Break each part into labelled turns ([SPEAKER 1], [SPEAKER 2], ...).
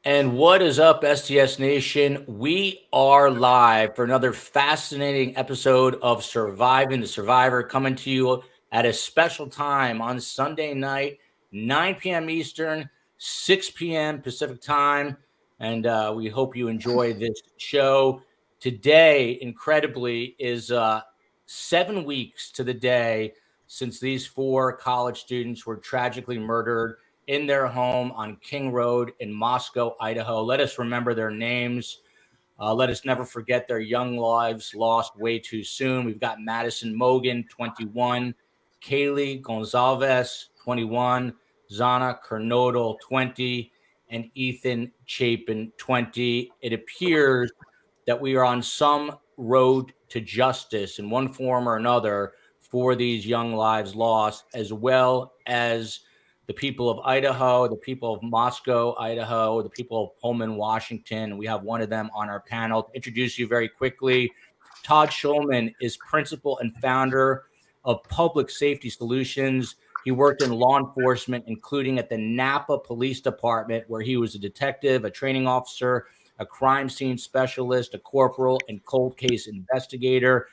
[SPEAKER 1] And what is up, STS Nation? We are live for another fascinating episode of Surviving the Survivor, coming to you at a special time on Sunday night, 9 p.m. Eastern, 6 p.m. Pacific time. And we hope you enjoy this show. Today, incredibly, is 7 weeks to the day since these four college students were tragically murdered in their home on King Road in Moscow, Idaho. Let us remember their names. Let us never forget their young lives lost way too soon. We've got Madison Mogan, 21, Kaylee Gonzalez, 21, Zana Kernodal, 20, and Ethan Chapin, 20. It appears that we are on some road to justice in one form or another for these young lives lost, as well as the people of Idaho, the people of Moscow, Idaho, the people of Pullman, Washington. We have one of them on our panel. To introduce you very quickly, Todd Shulman is principal and founder of Public Safety Solutions. He worked in law enforcement, including at the Napa Police Department, where he was a detective, a training officer, a crime scene specialist, a corporal, and cold case investigator.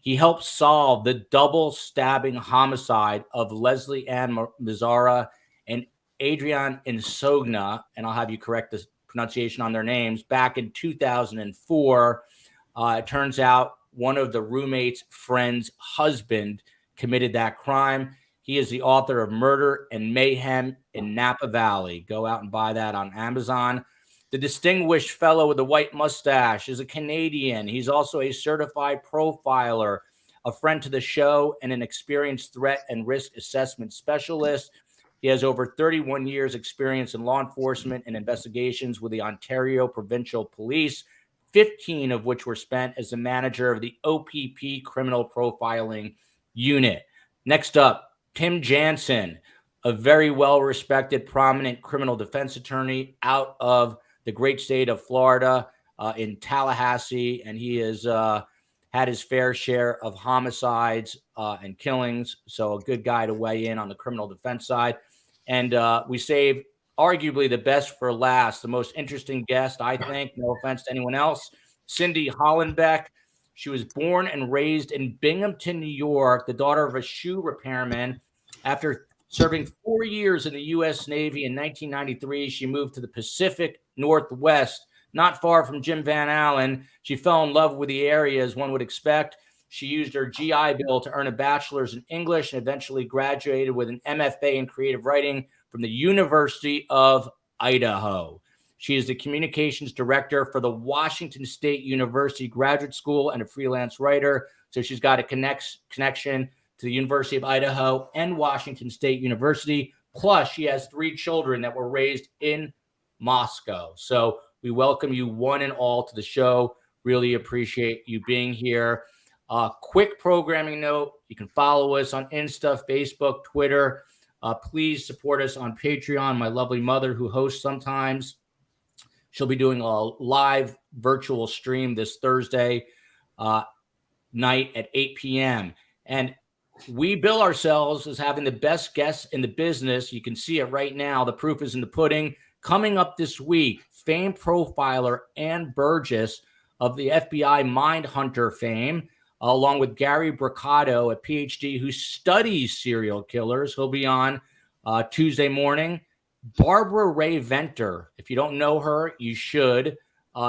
[SPEAKER 1] He helped solve the double stabbing homicide of Leslie Ann Mazzara and Adriane Insogna, and I'll have you correct the pronunciation on their names, back in 2004. It turns out one of the roommate's friend's husband committed that crime. He is the author of Murder and Mayhem in Napa Valley. Go out and buy that on Amazon. The distinguished fellow with the white mustache is a Canadian. He's also a certified profiler, a friend to the show, and an experienced threat and risk assessment specialist. He has over 31 years experience in law enforcement and investigations with the Ontario Provincial Police, 15 of which were spent as the manager of the OPP Criminal Profiling Unit. Next up, Tim Jansen, a very well-respected, prominent criminal defense attorney out of the great state of Florida, in Tallahassee, and he has had his fair share of homicides and killings, so a good guy to weigh in on the criminal defense side. And we saved arguably the best for last, the most interesting guest, I think, no offense to anyone else, Cindy Hollenbeck. She was born and raised in Binghamton, New York, the daughter of a shoe repairman. After serving 4 years in the U.S. Navy in 1993, she moved to the Pacific Northwest, not far from Jim Van Allen. She fell in love with the area, as one would expect. She used her GI Bill to earn a bachelor's in English and eventually graduated with an MFA in creative writing from the University of Idaho. She is the communications director for the Washington State University Graduate School and a freelance writer. So she's got a connection to the University of Idaho and Washington State University. Plus, she has 3 children that were raised in Moscow. So we welcome you one and all to the show. Really appreciate you being here. Quick programming note, you can follow us on Insta, Facebook, Twitter. Please support us on Patreon. My lovely mother, who hosts sometimes, she'll be doing a live virtual stream this Thursday night at 8 p.m. And we bill ourselves as having the best guests in the business. You can see it right now. The proof is in the pudding. Coming up this week, famed profiler Ann Burgess of the FBI Mindhunter fame, along with Gary Bricado, a PhD who studies serial killers. He'll be on Tuesday morning. Barbara Ray Venter, if you don't know her, you should.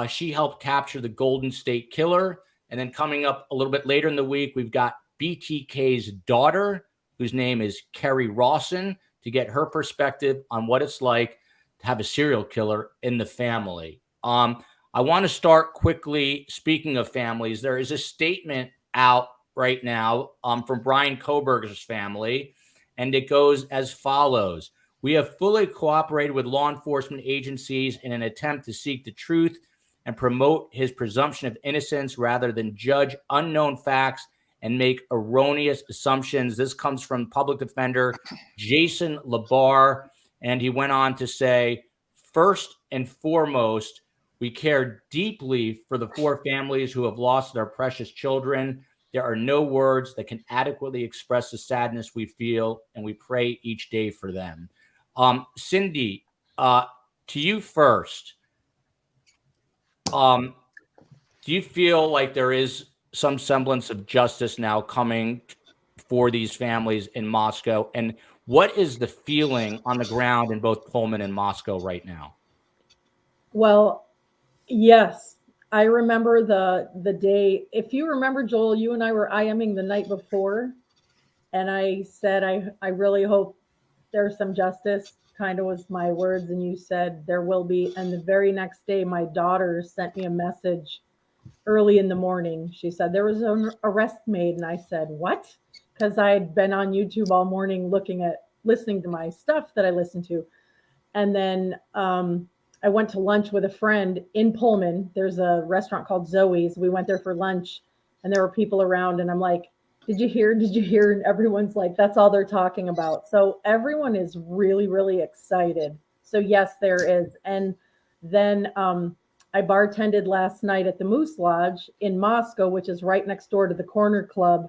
[SPEAKER 1] She helped capture the Golden State Killer. And then coming up a little bit later in the week, we've got BTK's daughter, whose name is Kerry Rawson, to get her perspective on what it's like to have a serial killer in the family. I want to start quickly. Speaking of families, there is a statement out right now from Bryan Kohberger's family, and it goes as follows. We have fully cooperated with law enforcement agencies in an attempt to seek the truth and promote his presumption of innocence rather than judge unknown facts and make erroneous assumptions. This comes from public defender Jason Labar, and he went on to say, first and foremost, we care deeply for the 4 families who have lost their precious children. There are no words that can adequately express the sadness we feel, and we pray each day for them. Cindy, to you first. Do you feel like there is some semblance of justice now coming for these families in Moscow? And what is the feeling on the ground in both Pullman and Moscow right now?
[SPEAKER 2] Well, yes. I remember the day. If you remember, Joel, you and I were IMing the night before, and I said I really hope there's some justice, kind of was my words, and you said there will be. And the very next day my daughter sent me a message early in the morning. She said there was an arrest made, and I said, what? Because I had been on YouTube all morning listening to my stuff that I listened to. And then I went to lunch with a friend in Pullman. There's a restaurant called Zoe's. We went there for lunch, and there were people around, and I'm like, did you hear? Did you hear? And everyone's like, that's all they're talking about. So everyone is really, really excited. So yes, there is. And then I bartended last night at the Moose Lodge in Moscow, which is right next door to the Corner Club.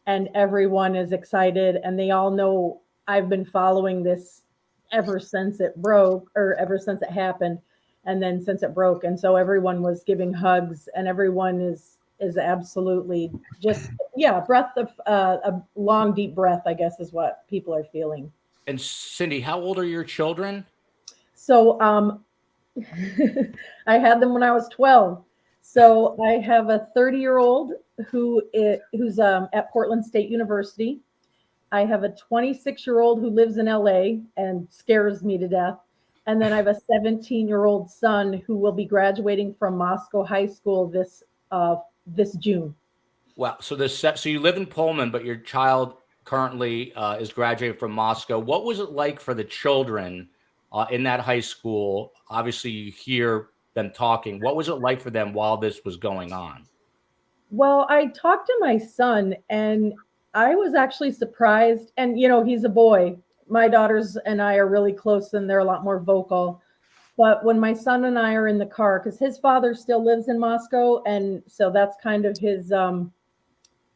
[SPEAKER 2] And everyone is excited, and they all know I've been following this ever since it broke, or ever since it happened, and then since it broke. And so everyone was giving hugs, and everyone is absolutely just, yeah, breath of a long deep breath, I guess, is what people are feeling.
[SPEAKER 1] And Cindy, how old are your children?
[SPEAKER 2] So I had them when I was 12. So I have a 30-year-old who's at Portland State University. I have a 26-year-old who lives in LA and scares me to death. And then I have a 17-year-old son who will be graduating from Moscow High School this June.
[SPEAKER 1] Wow. So you live in Pullman, but your child currently is graduating from Moscow. What was it like for the children in that high school? Obviously, you hear them talking. What was it like for them while this was going on?
[SPEAKER 2] Well, I talked to my son, and I was actually surprised. And, he's a boy. My daughters and I are really close, and they're a lot more vocal. But when my son and I are in the car, because his father still lives in Moscow, and so that's kind of his,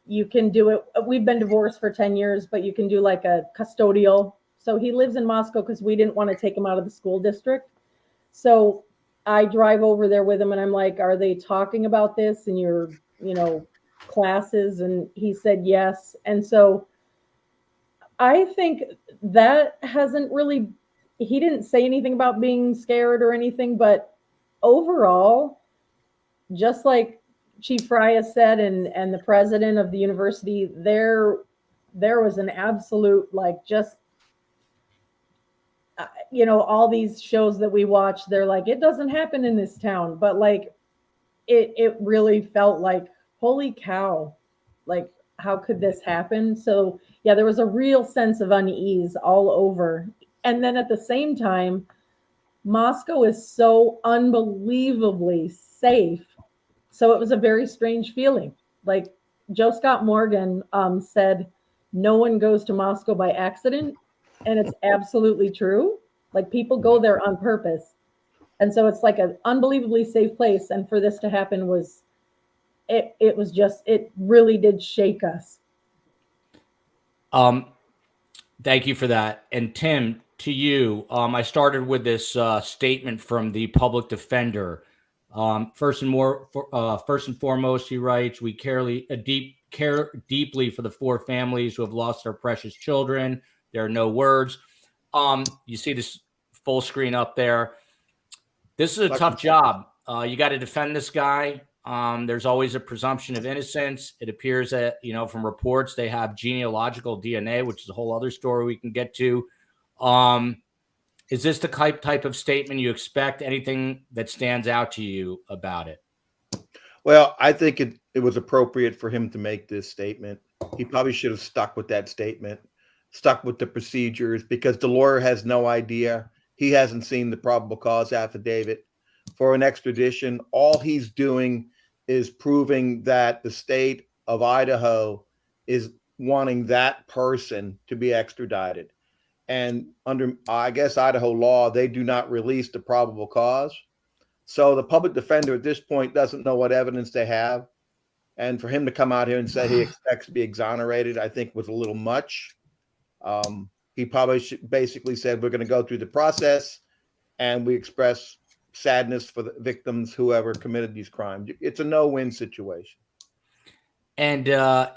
[SPEAKER 2] you can do it. We've been divorced for 10 years, but you can do like a custodial. So he lives in Moscow because we didn't want to take him out of the school district. So I drive over there with him, and I'm like, are they talking about this in your, classes? And he said yes. And so I think that hasn't really, he didn't say anything about being scared or anything, but overall, just like Chief Fry has said, and the president of the university, there was an absolute, like, just, all these shows that we watch, they're like, it doesn't happen in this town, but like, it really felt like, holy cow, like, how could this happen? So yeah, there was a real sense of unease all over. And then at the same time, Moscow is so unbelievably safe. So it was a very strange feeling. Like Joe Scott Morgan said, no one goes to Moscow by accident. And it's absolutely true. Like people go there on purpose. And so it's like an unbelievably safe place. And for this to happen it really did shake us.
[SPEAKER 1] Thank you for that. And Tim, to you, I started with this statement from the public defender. First and foremost, he writes, "We care deeply for the four families who have lost their precious children. There are no words." You see this full screen up there. This is a tough job. You got to defend this guy. There's always a presumption of innocence. It appears that, from reports, they have genealogical DNA, which is a whole other story we can get to. Is this the type of statement you expect? Anything that stands out to you about it?
[SPEAKER 3] Well, I think it was appropriate for him to make this statement. He probably should have stuck with that statement, stuck with the procedures, because the lawyer has no idea. He hasn't seen the probable cause affidavit for an extradition. All he's doing is proving that the state of Idaho is wanting that person to be extradited. And under, I guess, Idaho law, they do not release the probable cause. So the public defender at this point doesn't know what evidence they have. And for him to come out here and say he expects to be exonerated, I think was a little much. He probably basically said, we're going to go through the process and we express sadness for the victims, whoever committed these crimes. It's a no-win situation.
[SPEAKER 1] And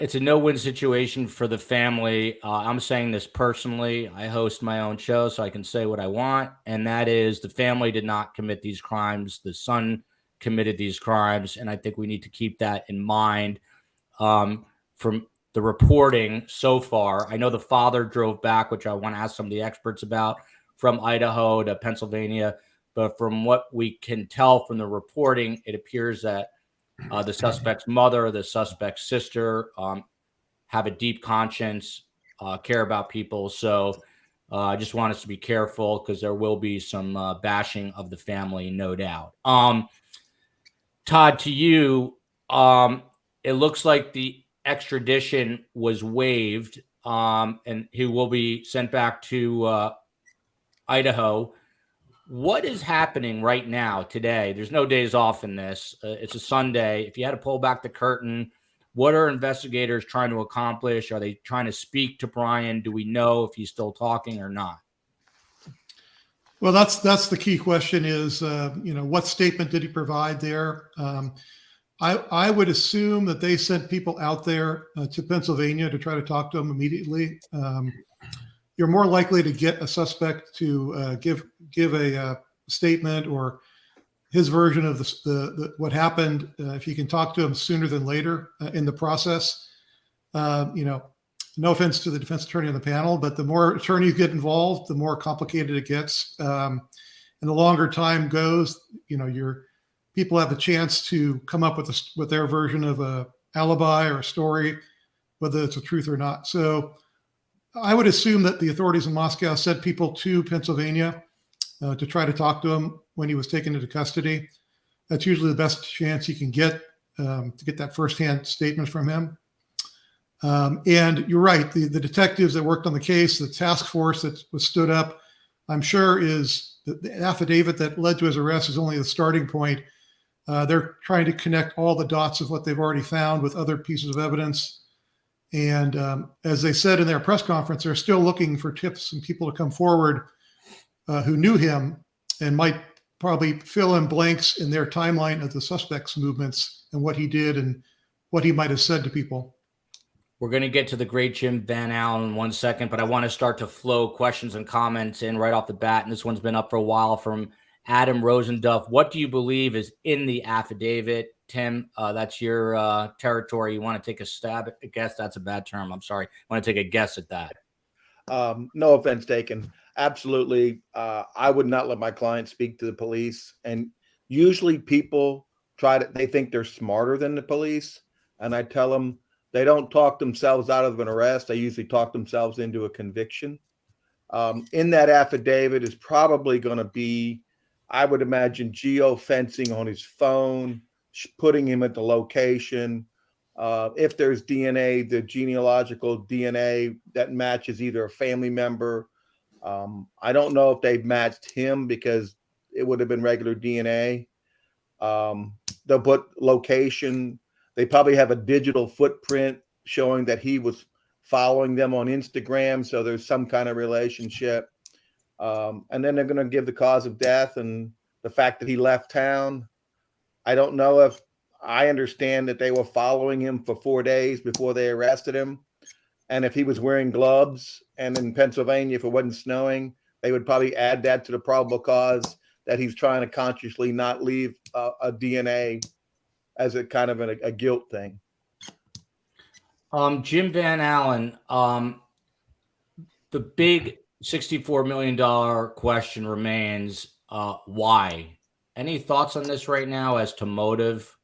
[SPEAKER 1] it's a no-win situation for the family. I'm saying this personally. I host my own show, so I can say what I want. And that is, the family did not commit these crimes. The son committed these crimes. And I think we need to keep that in mind. From the reporting so far, I know the father drove back, which I want to ask some of the experts about, from Idaho to Pennsylvania. But from what we can tell from the reporting, it appears that the suspect's mother, the suspect's sister, have a deep conscience, care about people. So I just want us to be careful, because there will be some bashing of the family, no doubt. Todd, to you, it looks like the extradition was waived, and he will be sent back to Idaho. What is happening right now, today? There's no days off in this. It's a Sunday. If you had to pull back the curtain, what are investigators trying to accomplish? Are they trying to speak to Bryan? Do we know if he's still talking or not?
[SPEAKER 4] Well, that's the key question is, what statement did he provide there? I would assume that they sent people out there to Pennsylvania to try to talk to him immediately. You're more likely to get a suspect to give a statement or his version of the what happened if you can talk to him sooner than later in the process. No offense to the defense attorney on the panel, but the more attorneys get involved, the more complicated it gets, and the longer time goes. Your people have a chance to come up with their version of a alibi or a story, whether it's a truth or not. So I would assume that the authorities in Moscow sent people to Pennsylvania to try to talk to him when he was taken into custody. That's usually the best chance you can get to get that firsthand statement from him. And you're right, the detectives that worked on the case, the task force that was stood up, I'm sure is the affidavit that led to his arrest is only the starting point. They're trying to connect all the dots of what they've already found with other pieces of evidence. And as they said in their press conference, they're still looking for tips and people to come forward who knew him and might probably fill in blanks in their timeline of the suspect's movements and what he did and what he might have said to people.
[SPEAKER 1] We're going to get to the great Jim Van Allen in 1 second, but I want to start to flow questions and comments in right off the bat. And this one's been up for a while from Adam Rosenduff. What do you believe is in the affidavit? Tim, that's your territory. You want to take a stab at a guess? That's a bad term. I'm sorry. I want to take a guess at that.
[SPEAKER 3] No offense taken. Absolutely. I would not let my client speak to the police. And usually people they think they're smarter than the police. And I tell them they don't talk themselves out of an arrest. They usually talk themselves into a conviction. In that affidavit is probably going to be, I would imagine, geofencing on his phone, putting him at the location. If there's DNA, the genealogical DNA that matches either a family member. I don't know if they've matched him because it would have been regular DNA. They'll put location. They probably have a digital footprint showing that he was following them on Instagram. So there's some kind of relationship. And then they're going to give the cause of death and the fact that he left town. I don't know if I understand that they were following him for 4 days before they arrested him. And if he was wearing gloves and in Pennsylvania, if it wasn't snowing, they would probably add that to the probable cause that he's trying to consciously not leave a DNA as a kind of a guilt thing.
[SPEAKER 1] Jim Van Allen, the big $64 million question remains, why? Any thoughts on this right now as to motive?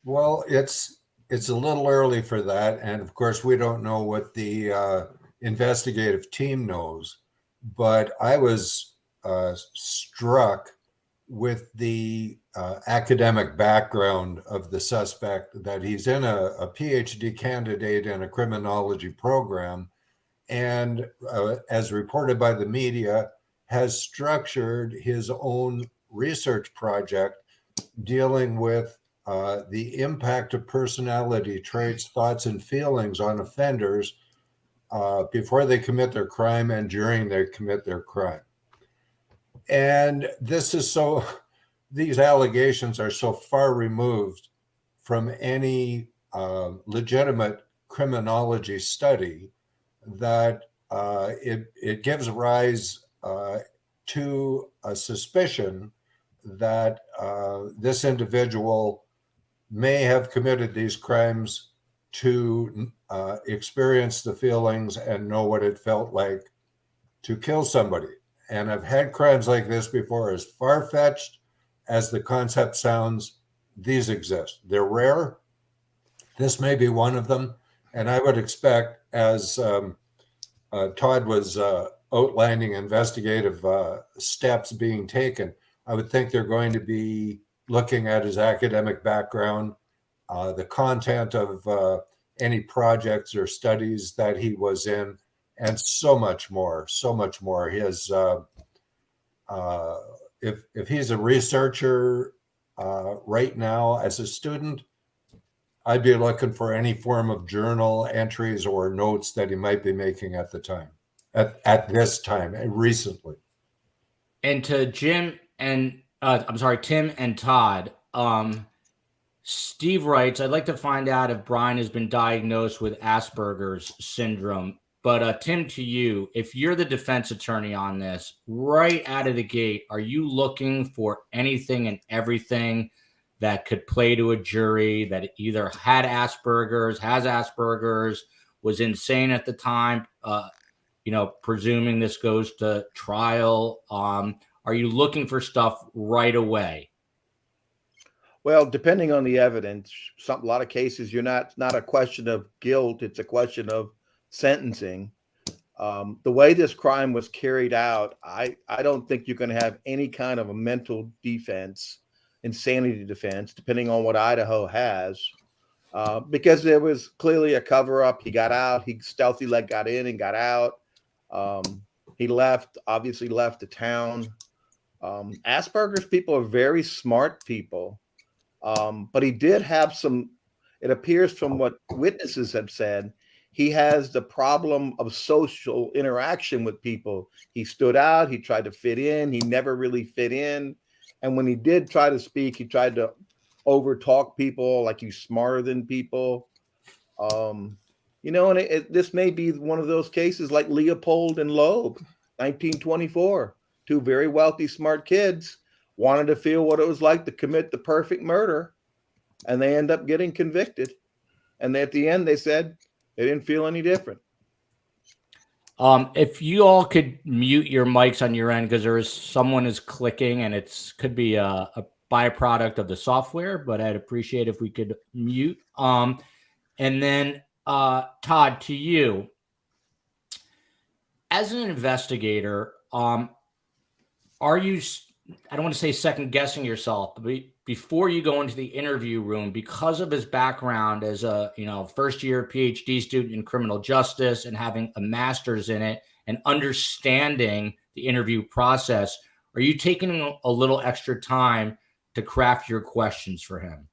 [SPEAKER 5] Well, it's a little early for that. And of course, we don't know what the investigative team knows. But I was struck with the academic background of the suspect, that he's in a PhD candidate in a criminology program, and as reported by the media, has structured his own research project dealing with the impact of personality traits, thoughts, and feelings on offenders before they commit their crime and during they commit their crime. And these allegations are so far removed from any legitimate criminology study that it gives rise to a suspicion that this individual may have committed these crimes to experience the feelings and know what it felt like to kill somebody. And I've had crimes like this before. As far-fetched as the concept sounds, these exist. They're rare. This may be one of them. And I would expect, as Todd was outlining investigative steps being taken, I would think they're going to be looking at his academic background, the content of any projects or studies that he was in, and so much more. His if he's a researcher right now as a student, I'd be looking for any form of journal entries or notes that he might be making at the time, at this time, recently.
[SPEAKER 1] And to Tim and Todd, Steve writes, I'd like to find out if Bryan has been diagnosed with Asperger's syndrome. But Tim, to you, if you're the defense attorney on this, right out of the gate, are you looking for anything and everything that could play to a jury that either had Asperger's, has Asperger's, was insane at the time, presuming this goes to trial? Are you looking for stuff right away?
[SPEAKER 3] Well, depending on the evidence, a lot of cases, it's not a question of guilt. It's a question of sentencing. The way this crime was carried out, I don't think you're going to have any kind of a mental defense, insanity defense, depending on what Idaho has, because there was clearly a cover-up. He got out. He stealthily got in and got out. He obviously left the town. Asperger's people are very smart people, but he did have it appears from what witnesses have said, he has the problem of social interaction with people. He stood out. He tried to fit in. He never really fit in. And when he did try to speak, he tried to overtalk people like he's smarter than people. And this may be one of those cases like Leopold and Loeb, 1924. Two very wealthy, smart kids wanted to feel what it was like to commit the perfect murder, and they end up getting convicted. And at the end, they said they didn't feel any different.
[SPEAKER 1] If you all could mute your mics on your end, because someone is clicking, and it could be a byproduct of the software, but I'd appreciate if we could mute. And then Todd, to you, as an investigator, are you, I don't want to say second guessing yourself, but before you go into the interview room, because of his background as a first year PhD student in criminal justice and having a master's in it and understanding the interview process, are you taking a little extra time to craft your questions for him?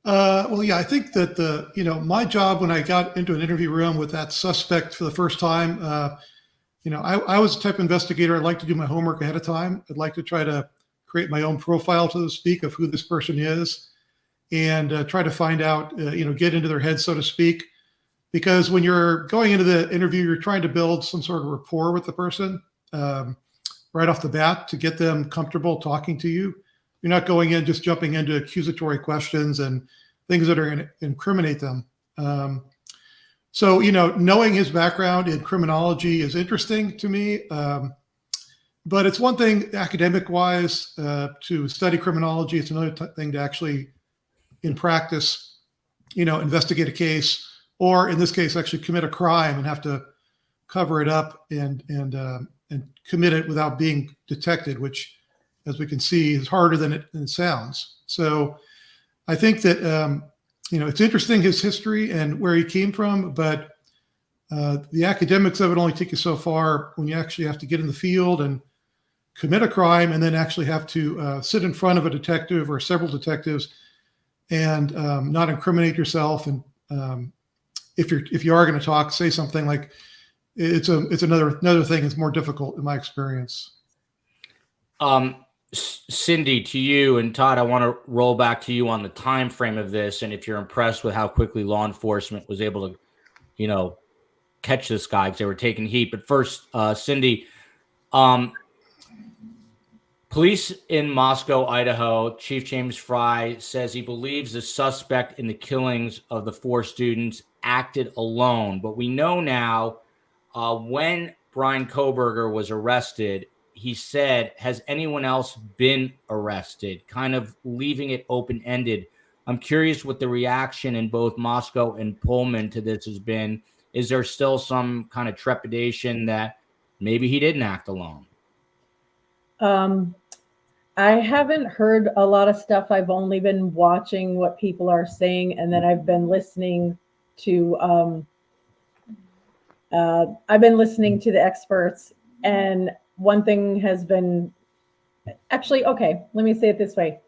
[SPEAKER 4] Well, yeah, I think that my job when I got into an interview room with that suspect for the first time, I was the type of investigator. I'd like to do my homework ahead of time. I'd like to try to create my own profile, so to speak, of who this person is, and try to find out, get into their head, so to speak. Because when you're going into the interview, you're trying to build some sort of rapport with the person right off the bat to get them comfortable talking to you. You're not going in just jumping into accusatory questions and things that are going to incriminate them. So, knowing his background in criminology is interesting to me. But it's one thing academic-wise to study criminology. It's another thing to actually, in practice, investigate a case, or in this case, actually commit a crime and have to cover it up and commit it without being detected, which, as we can see, is harder than it sounds. So I think that, it's interesting, his history and where he came from, but the academics of it only take you so far when you actually have to get in the field and commit a crime and then actually have to sit in front of a detective or several detectives and not incriminate yourself. And if you are going to talk, say something like, it's another thing. It's more difficult in my experience.
[SPEAKER 1] Cindy, to you, and Todd, I want to roll back to you on the time frame of this, and if you're impressed with how quickly law enforcement was able to, catch this guy because they were taking heat. But first, Cindy, police in Moscow, Idaho, Chief James Fry says he believes the suspect in the killings of the 4 students acted alone. But we know now when Bryan Kohberger was arrested, he said, has anyone else been arrested? Kind of leaving it open-ended. I'm curious what the reaction in both Moscow and Pullman to this has been. Is there still some kind of trepidation that maybe he didn't act alone?
[SPEAKER 2] I haven't heard a lot of stuff. I've only been watching what people are saying, and then I've been listening to the experts. And one thing has been actually, okay, let me say it this way.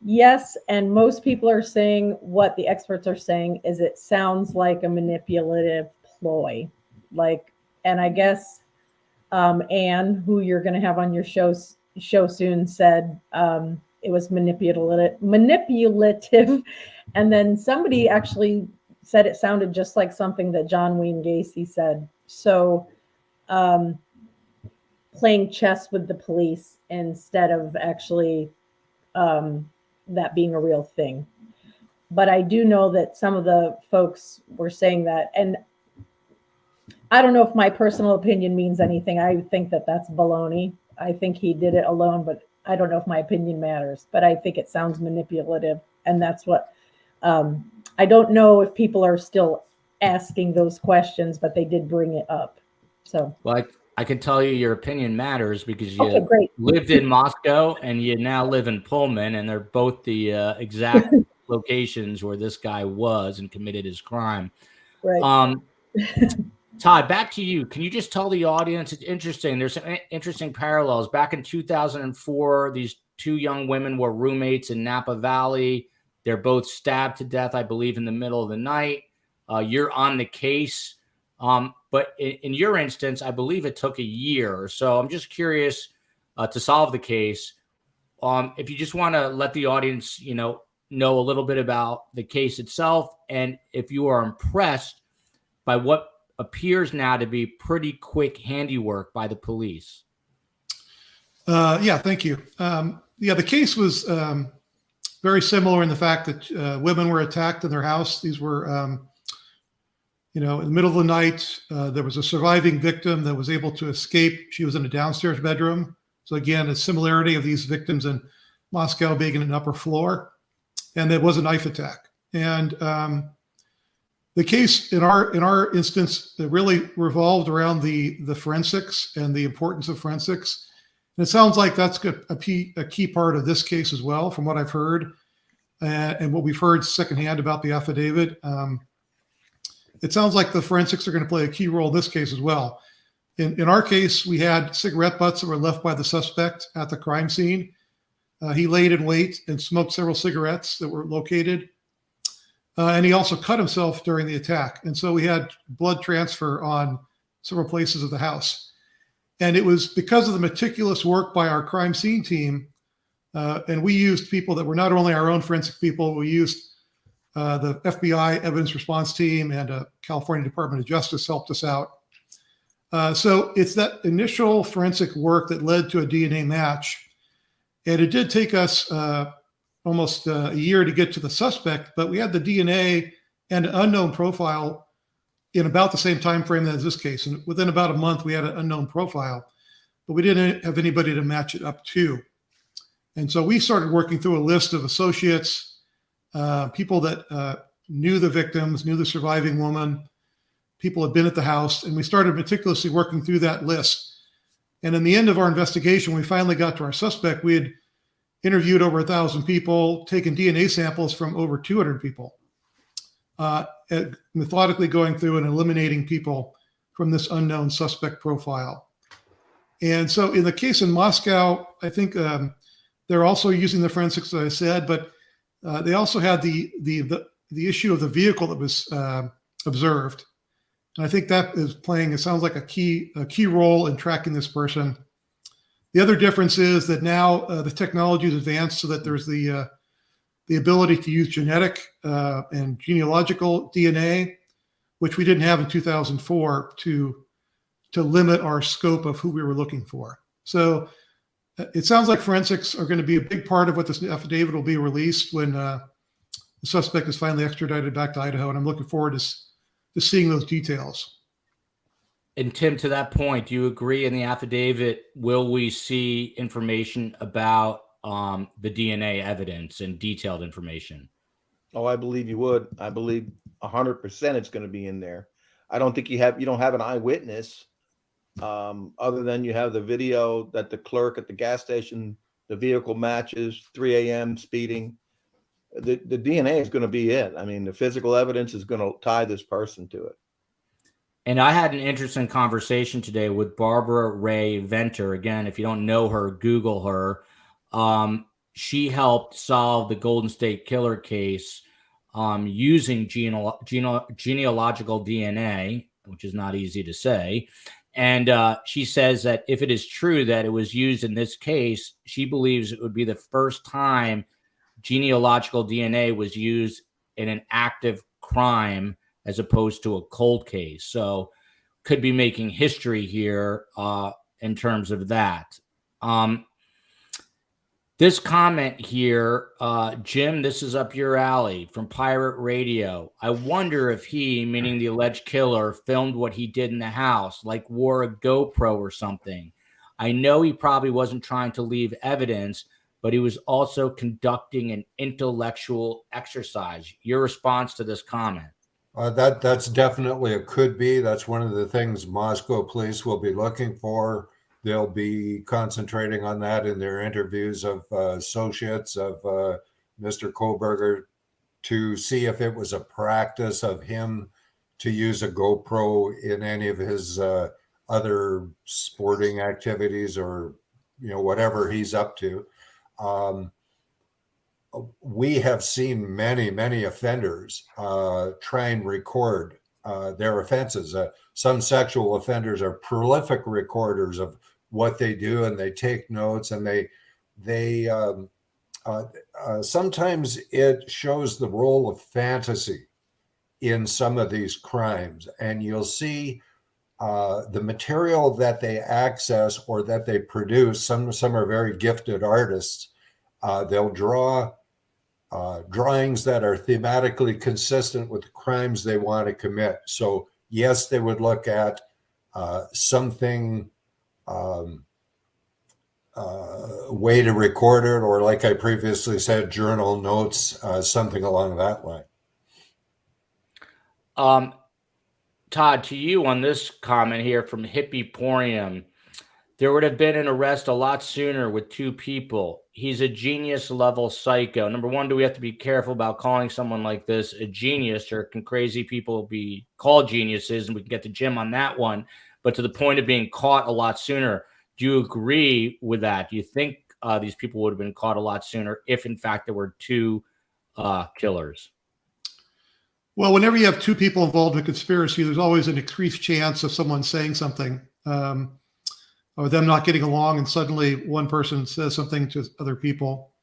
[SPEAKER 2] Yes, and most people are saying what the experts are saying is it sounds like a manipulative ploy. And I guess Anne, who you're going to have on your show soon, said it was manipulative. And then somebody actually said it sounded just like something that John Wayne Gacy said. So playing chess with the police instead of actually that being a real thing. But I do know that some of the folks were saying that, and I don't know if my personal opinion means anything. I think that that's baloney. I think he did it alone, but I don't know if my opinion matters. But I think it sounds manipulative, and that's what I don't know if people are still asking those questions, but they did bring it up. So,
[SPEAKER 1] well, I can tell you your opinion matters because you lived in Moscow and you now live in Pullman, and they're both the exact locations where this guy was and committed his crime.
[SPEAKER 2] Right.
[SPEAKER 1] Todd, back to you. Can you just tell the audience, it's interesting, there's some interesting parallels. Back in 2004, these 2 young women were roommates in Napa Valley. They're both stabbed to death, I believe, in the middle of the night. You're on the case. But in your instance, I believe it took a year. So I'm just curious to solve the case. If you just want to let the audience, know a little bit about the case itself, and if you are impressed by what appears now to be pretty quick handiwork by the police.
[SPEAKER 4] Yeah, thank you. The case was very similar in the fact that women were attacked in their house. These were in the middle of the night, there was a surviving victim that was able to escape. She was in a downstairs bedroom. So again, a similarity of these victims in Moscow being in an upper floor. And there was a knife attack. And the case in our instance, it really revolved around the forensics and the importance of forensics. And it sounds like that's a key part of this case as well, from what I've heard and what we've heard secondhand about the affidavit. It sounds like the forensics are going to play a key role in this case as well. In our case, we had cigarette butts that were left by the suspect at the crime scene. He laid in wait and smoked several cigarettes that were located. And he also cut himself during the attack. And so we had blood transfer on several places of the house. And it was because of the meticulous work by our crime scene team. And we used people that were not only our own forensic people, we used the FBI evidence response team and California Department of Justice helped us out. So it's that initial forensic work that led to a DNA match. And it did take us almost a year to get to the suspect, but we had the DNA and an unknown profile in about the same time frame as this case. And within about a month, we had an unknown profile, but we didn't have anybody to match it up to. And so we started working through a list of associates, people that knew the victims, knew the surviving woman, people had been at the house, and we started meticulously working through that list. And in the end of our investigation, we finally got to our suspect. We had interviewed over 1,000 people, taken DNA samples from over 200 people, methodically going through and eliminating people from this unknown suspect profile. And so in the case in Moscow, I think they're also using the forensics, as I said, but they also had the issue of the vehicle that was observed. And I think that is playing, it sounds like a key role in tracking this person. The other difference is that now the technology is advanced so that there's the ability to use genetic and genealogical DNA, which we didn't have in 2004 to limit our scope of who we were looking for. So it sounds like forensics are going to be a big part of what this affidavit will be released when the suspect is finally extradited back to Idaho. And I'm looking forward to seeing those details.
[SPEAKER 1] And Tim, to that point, do you agree in the affidavit, will we see information about the DNA evidence and detailed information?
[SPEAKER 3] Oh, I believe you would. I believe 100% it's going to be in there. I don't think you don't have an eyewitness other than you have the video that the clerk at the gas station, the vehicle matches 3 a.m. speeding. The DNA is going to be it. I mean, the physical evidence is going to tie this person to it.
[SPEAKER 1] And I had an interesting conversation today with Barbara Ray Venter. Again, if you don't know her, Google her. She helped solve the Golden State Killer case using genealogical DNA, which is not easy to say. And she says that if it is true that it was used in this case, she believes it would be the first time genealogical DNA was used in an active crime as opposed to a cold case. So could be making history here in terms of that. This comment here, Jim, this is up your alley from Pirate Radio. I wonder if he, meaning the alleged killer, filmed what he did in the house, like wore a GoPro or something. I know he probably wasn't trying to leave evidence, but he was also conducting an intellectual exercise. Your response to this comment?
[SPEAKER 5] That's definitely a could be. That's one of the things Moscow police will be looking for. They'll be concentrating on that in their interviews of associates of Mr. Kohberger to see if it was a practice of him to use a GoPro in any of his other sporting activities or, whatever he's up to. We have seen many offenders try and record their offenses. Some sexual offenders are prolific recorders of what they do, and they take notes, and they sometimes it shows the role of fantasy in some of these crimes, and you'll see the material that they access or that they produce. Some are very gifted artists. They'll draw drawings that are thematically consistent with the crimes they want to commit. So yes, they would look at something, way to record it, or like I previously said, journal notes, something along that line.
[SPEAKER 1] Todd, to you on this comment here from Hippiporium, there would have been an arrest a lot sooner with two people. He's a genius level psycho. Number one, do we have to be careful about calling someone like this a genius, or can crazy people be called geniuses? And we can get to Jim on that one. But to the point of being caught a lot sooner, do you agree with that? Do you think these people would have been caught a lot sooner if, in fact, there were two killers?
[SPEAKER 4] Well, whenever you have two people involved in a conspiracy, there's always an increased chance of someone saying something. Or them not getting along, and suddenly one person says something to other people.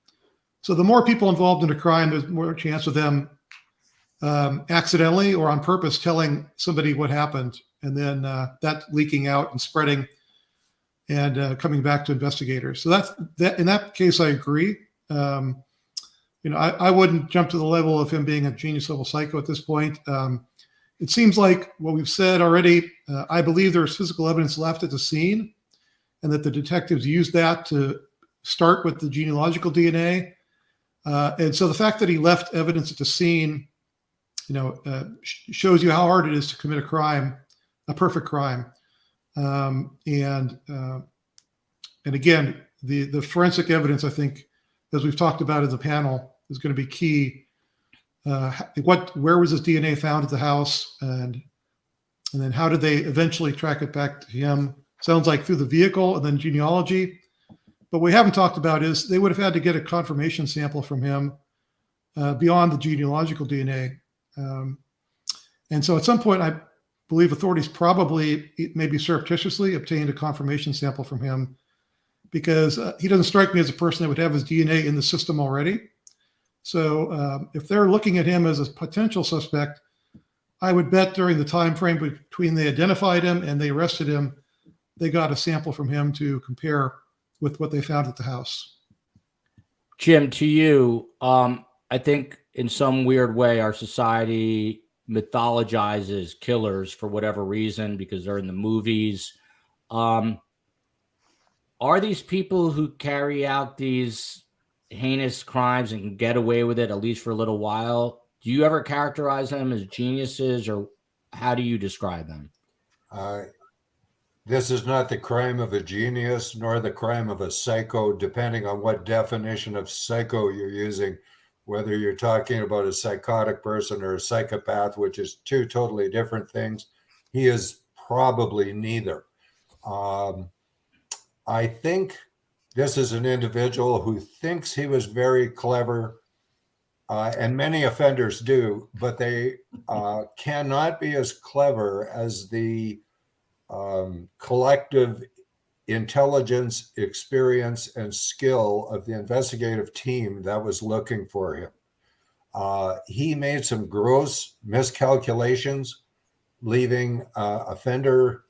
[SPEAKER 4] So the more people involved in a crime, there's more chance of them accidentally or on purpose telling somebody what happened, and then that leaking out and spreading and coming back to investigators. So that in that case, I agree. I wouldn't jump to the level of him being a genius level psycho at this point. It seems like what we've said already. I believe there's physical evidence left at the scene, and that the detectives used that to start with the genealogical DNA. And so the fact that he left evidence at the scene, shows you how hard it is to commit a crime, a perfect crime. And again, the forensic evidence, I think, as we've talked about in the panel, is going to be key. Where was this DNA found at the house? And then how did they eventually track it back to him? Sounds like through the vehicle and then genealogy. But what we haven't talked about is they would have had to get a confirmation sample from him beyond the genealogical DNA. And so at some point, believe authorities probably, maybe surreptitiously, obtained a confirmation sample from him because he doesn't strike me as a person that would have his DNA in the system already. So if they're looking at him as a potential suspect, I would bet during the time frame between they identified him and they arrested him, they got a sample from him to compare with what they found at the house.
[SPEAKER 1] Jim, to you, I think in some weird way, our society mythologizes killers for whatever reason because they're in the movies. Are these people who carry out these heinous crimes and can get away with it, at least for a little while, do you ever characterize them as geniuses, or how do you describe them?
[SPEAKER 5] This is not the crime of a genius nor the crime of a psycho, depending on what definition of psycho you're using, whether you're talking about a psychotic person or a psychopath, which is two totally different things. He is probably neither. I think this is an individual who thinks he was very clever, and many offenders do, but they cannot be as clever as the collective intelligence, experience, and skill of the investigative team that was looking for him. He made some gross miscalculations, leaving offender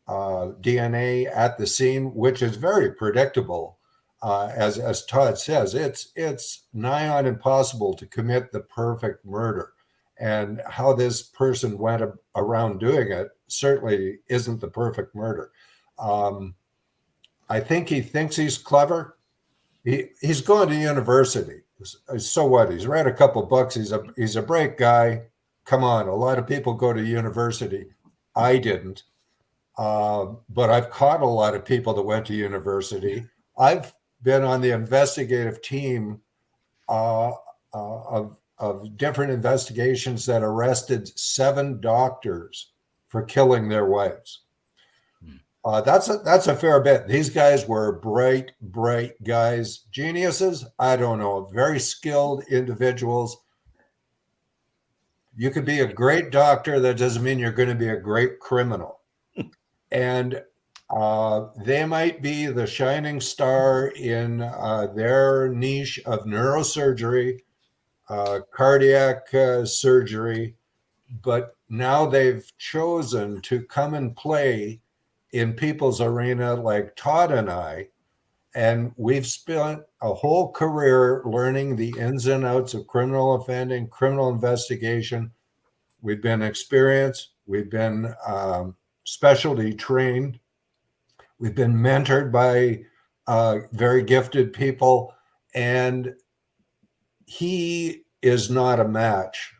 [SPEAKER 5] DNA at the scene, which is very predictable. As Todd says, it's nigh on impossible to commit the perfect murder. And how this person went around doing it certainly isn't the perfect murder. I think he thinks he's clever. He's going to university. So what? He's read a couple books. He's a bright guy. Come on, a lot of people go to university. I didn't. But I've caught a lot of people that went to university. I've been on the investigative team of different investigations that arrested 7 doctors for killing their wives. That's a fair bit. These guys were bright guys. Geniuses? I don't know. Very skilled individuals. You could be a great doctor. That doesn't mean you're going to be a great criminal. And they might be the shining star in their niche of neurosurgery, cardiac surgery, but now they've chosen to come and play in people's arena like Todd and I, and we've spent a whole career learning the ins and outs of criminal offending, criminal investigation. We've been experienced, we've been specialty trained, we've been mentored by very gifted people, and he is not a match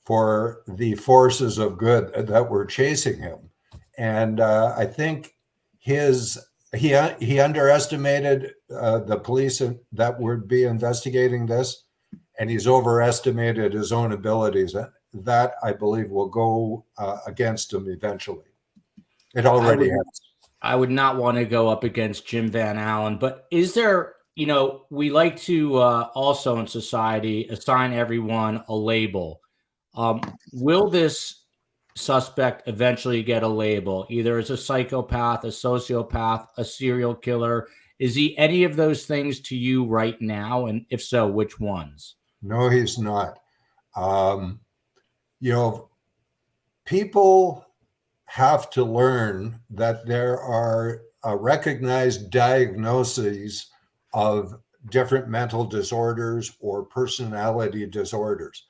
[SPEAKER 5] for the forces of good that were chasing him. And I think he underestimated the police that would be investigating this, and he's overestimated his own abilities. That, I believe, will go against him eventually. It already has.
[SPEAKER 1] I would not want to go up against Jim Van Allen, but is there, we like to also in society assign everyone a label. Will this suspect eventually get a label, either as a psychopath, a sociopath, a serial killer? Is he any of those things to you right now? And if so, which ones?
[SPEAKER 5] No, he's not. People have to learn that there are recognized diagnoses of different mental disorders or personality disorders.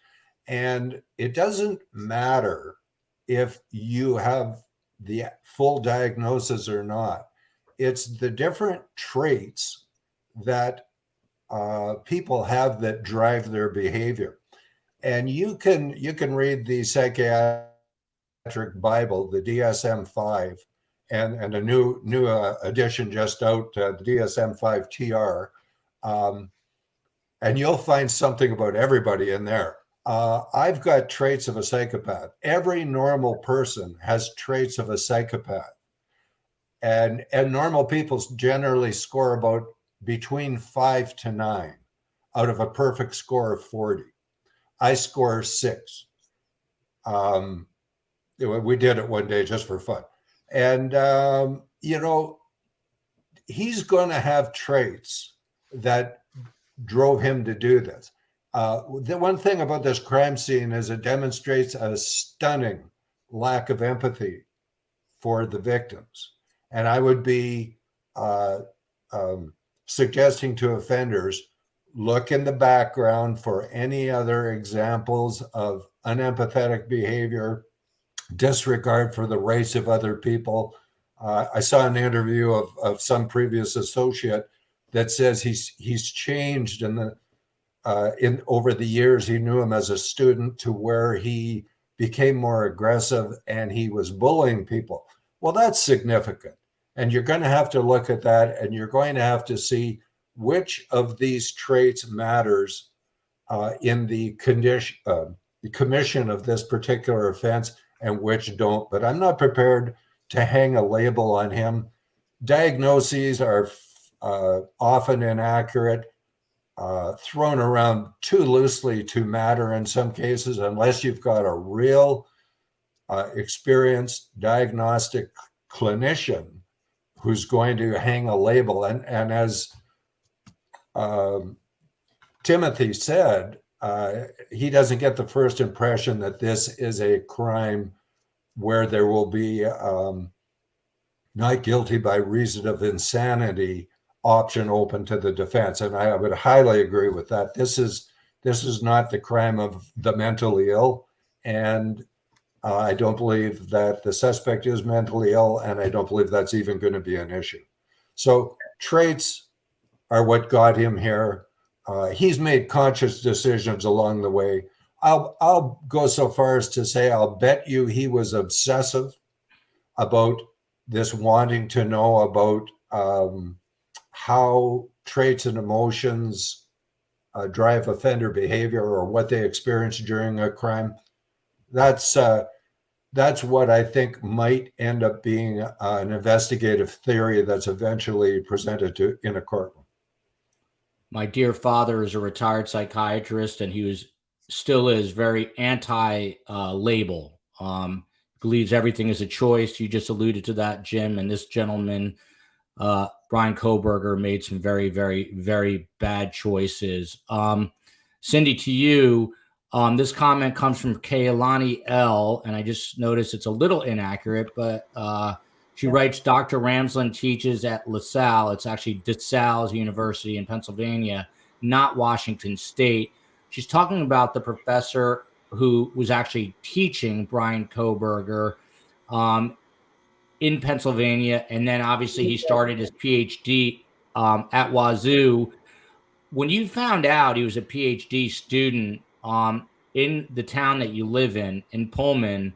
[SPEAKER 5] And it doesn't matter if you have the full diagnosis or not. It's the different traits that people have that drive their behavior. And you can read the psychiatric Bible, the DSM-5, and a new edition just out, the DSM-5 TR, and you'll find something about everybody in there. I've got traits of a psychopath. Every normal person has traits of a psychopath. And normal people generally score about between 5 to 9 out of a perfect score of 40. I score 6. We did it one day just for fun. And, you know, he's going to have traits that drove him to do this. The one thing about this crime scene is it demonstrates a stunning lack of empathy for the victims. And I would be suggesting to offenders, look in the background for any other examples of unempathetic behavior, disregard for the race of other people. I saw an interview of some previous associate that says he's changed in over the years. He knew him as a student to where he became more aggressive and he was bullying people. Well, that's significant. And you're going to have to look at that, and you're going to have to see which of these traits matters in the commission of this particular offense and which don't. But I'm not prepared to hang a label on him. Diagnoses are often inaccurate, thrown around too loosely to matter in some cases, unless you've got a real experienced diagnostic clinician who's going to hang a label. And as Timothy said, he doesn't get the first impression that this is a crime where there will be not guilty by reason of insanity option open to the defense. And I would highly agree with that. This is not the crime of the mentally ill. And I don't believe that the suspect is mentally ill, and I don't believe that's even going to be an issue. So traits are what got him here. He's made conscious decisions along the way. I'll go so far as to say I'll bet you he was obsessive about this, wanting to know about how traits and emotions drive offender behavior or what they experience during a crime. That's what I think might end up being an investigative theory that's eventually presented in a courtroom.
[SPEAKER 1] My dear father is a retired psychiatrist, and he still is very anti-label. Believes everything is a choice. You just alluded to that, Jim, and this gentleman, Bryan Kohberger, made some very, very, very bad choices. Cindy, to you, this comment comes from Kaylani L, and I just noticed it's a little inaccurate, but she writes, Dr. Ramsland teaches at LaSalle. It's actually DeSalles University in Pennsylvania, not Washington State. She's talking about the professor who was actually teaching Bryan Kohberger in Pennsylvania, and then obviously he started his PhD at Wazoo. When you found out he was a PhD student in the town that you live in Pullman,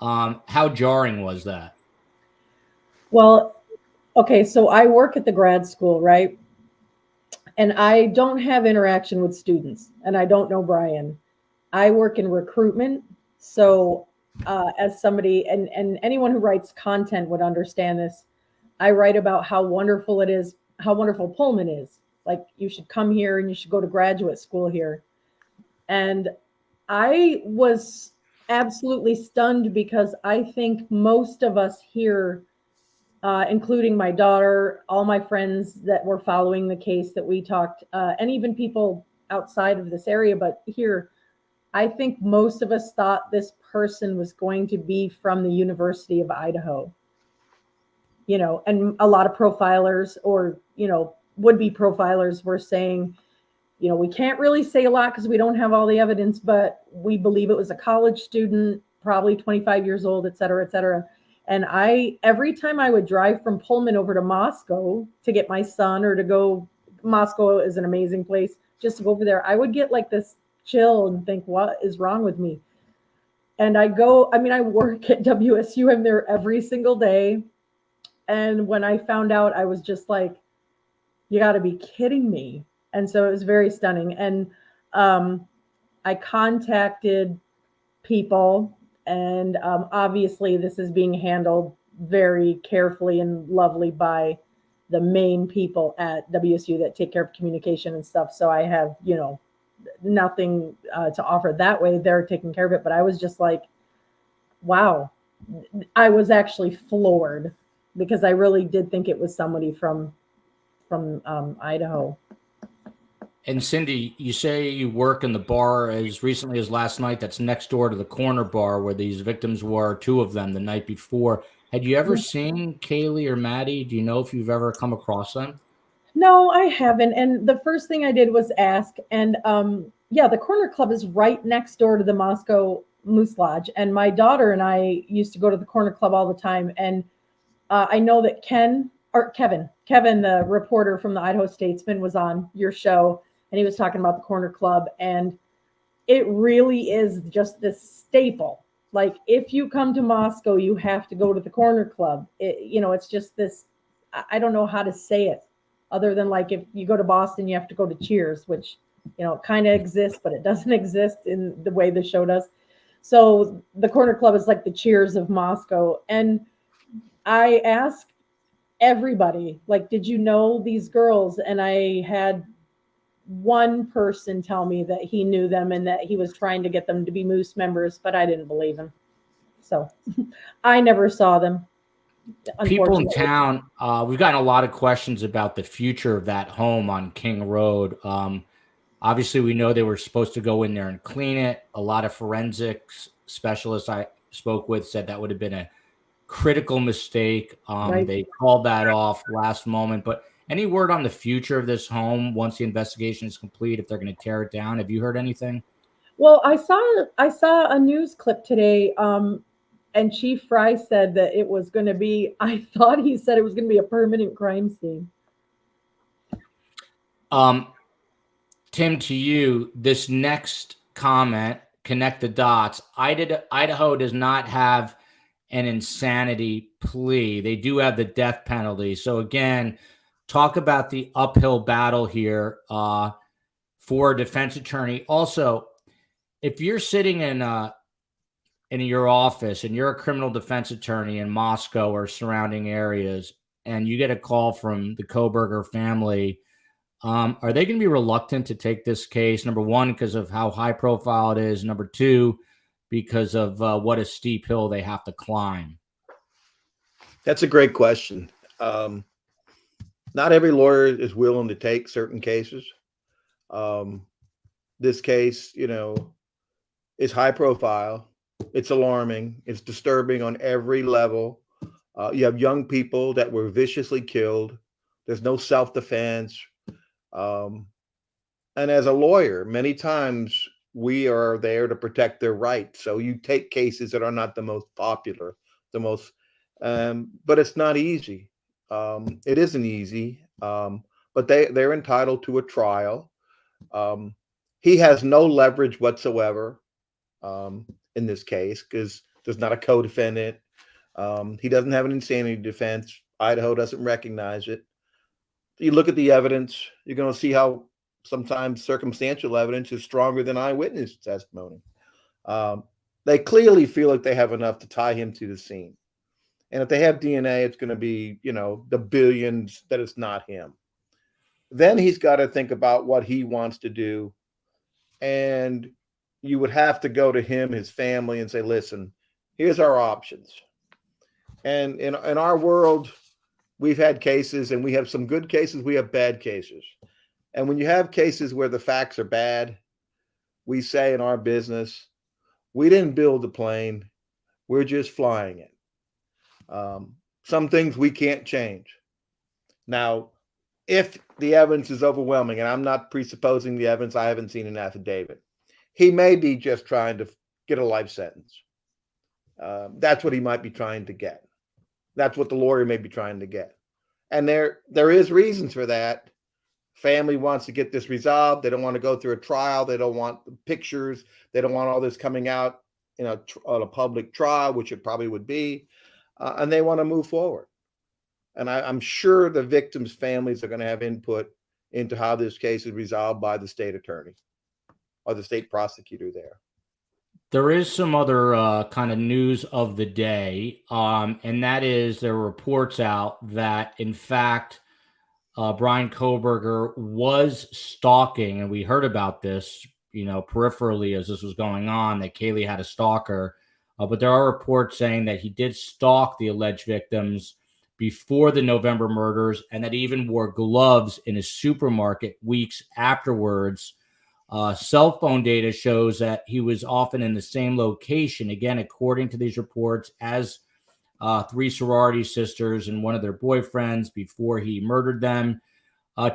[SPEAKER 1] how jarring was that?
[SPEAKER 2] Well, okay, so I work at the grad school, right? And I don't have interaction with students, and I don't know Bryan. I work in recruitment. So as somebody, and anyone who writes content would understand this, I write about how wonderful it is, how wonderful Pullman is. Like, you should come here and you should go to graduate school here. And I was absolutely stunned because I think most of us here, including my daughter, all my friends that were following the case that we talked, and even people outside of this area, but here, I think most of us thought this person was going to be from the University of Idaho. You know, and a lot of profilers or, you know, would-be profilers were saying, you know, we can't really say a lot because we don't have all the evidence, but we believe it was a college student, probably 25 years old, et cetera, et cetera. And every time I would drive from Pullman over to Moscow to get my son, or to go, Moscow is an amazing place, just to go over there, I would get like this chill and think, what is wrong with me? And I work at WSU. I'm there every single day. And when I found out, I was just like, you got to be kidding me. And so it was very stunning. And I contacted people, and obviously this is being handled very carefully and lovely by the main people at WSU that take care of communication and stuff. So I have, you know, nothing to offer that way. They're taking care of it. But I was just like, wow, I was actually floored because I really did think it was somebody from Idaho.
[SPEAKER 1] And Cindy, you say you work in the bar as recently as last night. That's next door to the corner bar where these victims were, two of them the night before. Had you ever seen Kaylee or Maddie? Do you know if you've ever come across them?
[SPEAKER 2] No, I haven't. And the first thing I did was ask. And yeah, the Corner Club is right next door to the Moscow Moose Lodge. And my daughter and I used to go to the Corner Club all the time. And I know that Kevin, the reporter from the Idaho Statesman, was on your show, and he was talking about the Corner Club. And it really is just this staple. Like, if you come to Moscow, you have to go to the Corner Club. It's just this, I don't know how to say it other than, like, if you go to Boston, you have to go to Cheers, which, kind of exists, but it doesn't exist in the way the show does. So the Corner Club is like the Cheers of Moscow. And I asked everybody, like, did you know these girls? And I had one person tell me that he knew them and that he was trying to get them to be Moose members, but I didn't believe him. So I never saw them.
[SPEAKER 1] People in town, we've gotten a lot of questions about the future of that home on King Road. Obviously, we know they were supposed to go in there and clean it. A lot of forensics specialists I spoke with said that would have been a critical mistake.
[SPEAKER 2] Right.
[SPEAKER 1] They called that off last moment. But any word on the future of this home once the investigation is complete, if they're going to tear it down? Have you heard anything?
[SPEAKER 2] Well, I saw a news clip today, and Chief Fry said that it was going to be, I thought he said it was going to be a permanent crime scene.
[SPEAKER 1] Tim, to you, this next comment, connect the dots. Idaho does not have an insanity plea. They do have the death penalty. So again, talk about the uphill battle here for a defense attorney. Also, if you're sitting in your office and you're a criminal defense attorney in Moscow or surrounding areas, and you get a call from the Kohberger family, are they going to be reluctant to take this case? Number one, because of how high profile it is. Number two, because of what a steep hill they have to climb.
[SPEAKER 3] That's a great question. Not every lawyer is willing to take certain cases. This case, is high profile. It's alarming. It's disturbing on every level. You have young people that were viciously killed. There's no self-defense. And as a lawyer, many times we are there to protect their rights. So you take cases that are not the most popular, but it's not easy. It isn't easy, but they're entitled to a trial. He has no leverage whatsoever in this case because there's not a co-defendant. He doesn't have an insanity defense. Idaho doesn't recognize it. You look at the evidence, you're going to see how sometimes circumstantial evidence is stronger than eyewitness testimony. They clearly feel like they have enough to tie him to the scene. And if they have DNA, it's going to be, the billions that it's not him. Then he's got to think about what he wants to do. And you would have to go to him, his family, and say, listen, here's our options. And in our world, we've had cases, and we have some good cases, we have bad cases. And when you have cases where the facts are bad, we say in our business, we didn't build the plane, we're just flying it. Some things we can't change. Now, if the evidence is overwhelming, and I'm not presupposing the evidence, I haven't seen an affidavit, he may be just trying to get a life sentence. That's what he might be trying to get. That's what the lawyer may be trying to get. And there is reasons for that. Family wants to get this resolved. They don't want to go through a trial. They don't want the pictures. They don't want all this coming out on a public trial, which it probably would be. And they want to move forward. And I'm sure the victims' families are going to have input into how this case is resolved by the state attorney or the state prosecutor there.
[SPEAKER 1] There is some other kind of news of the day, and that is there are reports out that, in fact, Bryan Kohberger was stalking, and we heard about this, peripherally as this was going on, that Kaylee had a stalker But there are reports saying that he did stalk the alleged victims before the November murders, and that he even wore gloves in a supermarket weeks afterwards. Cell phone data shows that he was often in the same location, again, according to these reports, as 3 sorority sisters and one of their boyfriends before he murdered them.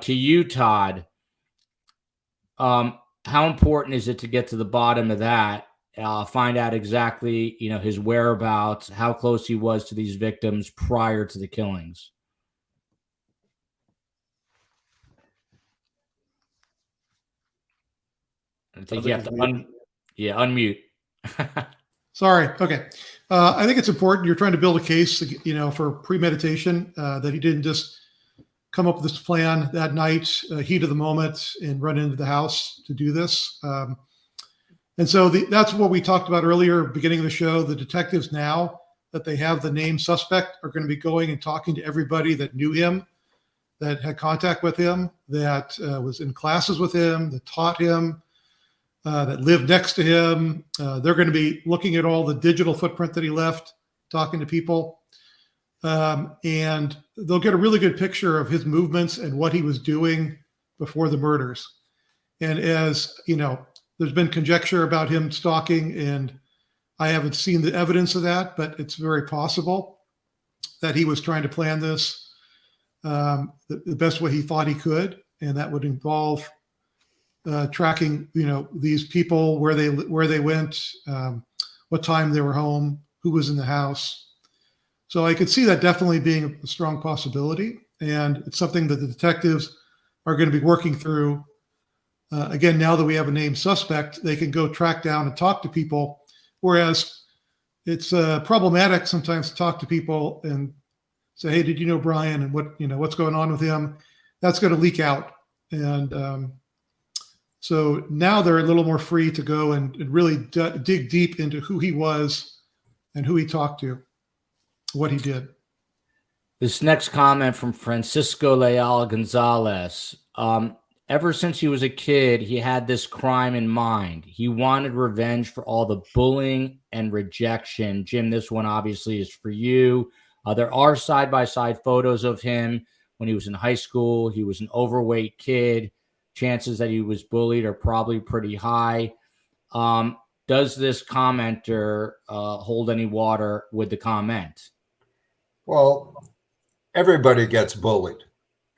[SPEAKER 1] To you, Todd, how important is it to get to the bottom of that? Find out exactly, his whereabouts, how close he was to these victims prior to the killings. I think you have to unmute.
[SPEAKER 4] Sorry. Okay. I think it's important. You're trying to build a case, for premeditation, that he didn't just come up with this plan that night, heat of the moment, and run into the house to do this. And so that's what we talked about earlier, beginning of the show. The detectives, now that they have the named suspect, are going to be going and talking to everybody that knew him, that had contact with him, that was in classes with him, that taught him, that lived next to him. They're going to be looking at all the digital footprint that he left, talking to people. And they'll get a really good picture of his movements and what he was doing before the murders. And as there's been conjecture about him stalking, and I haven't seen the evidence of that, but it's very possible that he was trying to plan this the best way he thought he could. And that would involve tracking, these people, where they went, what time they were home, who was in the house. So I could see that definitely being a strong possibility. And it's something that the detectives are going to be working through. Again, now that we have a named suspect, they can go track down and talk to people. Whereas it's problematic sometimes to talk to people and say, "Hey, did you know Bryan, and what's going on with him?" That's going to leak out. And so now they're a little more free to go and really dig deep into who he was and who he talked to, what he did.
[SPEAKER 1] This next comment from Francisco Leal Gonzalez. Ever since he was a kid, he had this crime in mind. He wanted revenge for all the bullying and rejection. Jim, this one obviously is for you. There are side-by-side photos of him when he was in high school. He was an overweight kid. Chances that he was bullied are probably pretty high. Does this commenter hold any water with the comment?
[SPEAKER 5] Well, everybody gets bullied.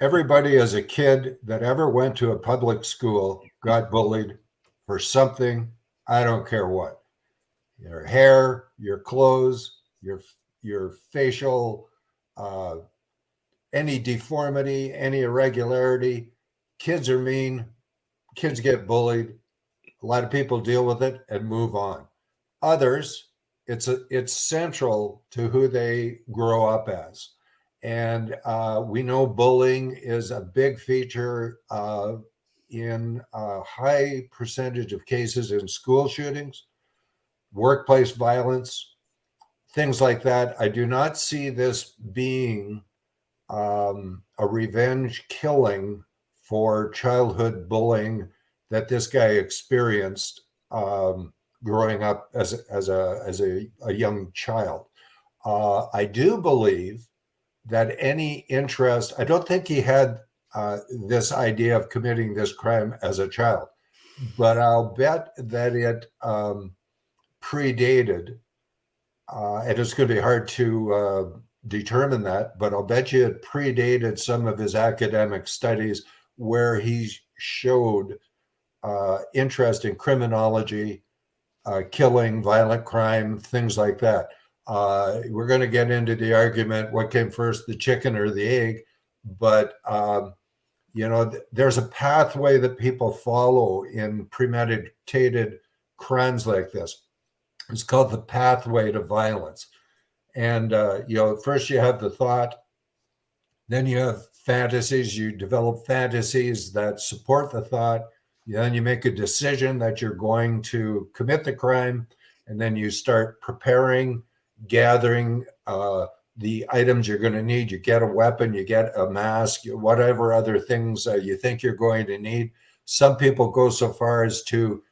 [SPEAKER 5] Everybody as a kid that ever went to a public school got bullied for something. I don't care what. Your hair, your clothes, your facial, any deformity, any irregularity. Kids are mean. Kids get bullied. A lot of people deal with it and move on. Others, it's central to who they grow up as. And we know bullying is a big feature in a high percentage of cases in school shootings, workplace violence, things like that. I do not see this being a revenge killing for childhood bullying that this guy experienced growing up as a young child. I do believe that any interest, I don't think he had this idea of committing this crime as a child, but I'll bet that it predated, and it's going to be hard to determine that, but I'll bet you it predated some of his academic studies where he showed interest in criminology, killing, violent crime, things like that. We're going to get into the argument, what came first, the chicken or the egg? But, there's a pathway that people follow in premeditated crimes like this. It's called the pathway to violence. And, first you have the thought, then you have fantasies, you develop fantasies that support the thought. Then you make a decision that you're going to commit the crime. And then you start preparing, gathering the items you're going to need. You get a weapon, you get a mask, whatever other things you think you're going to need. Some people go so far as to,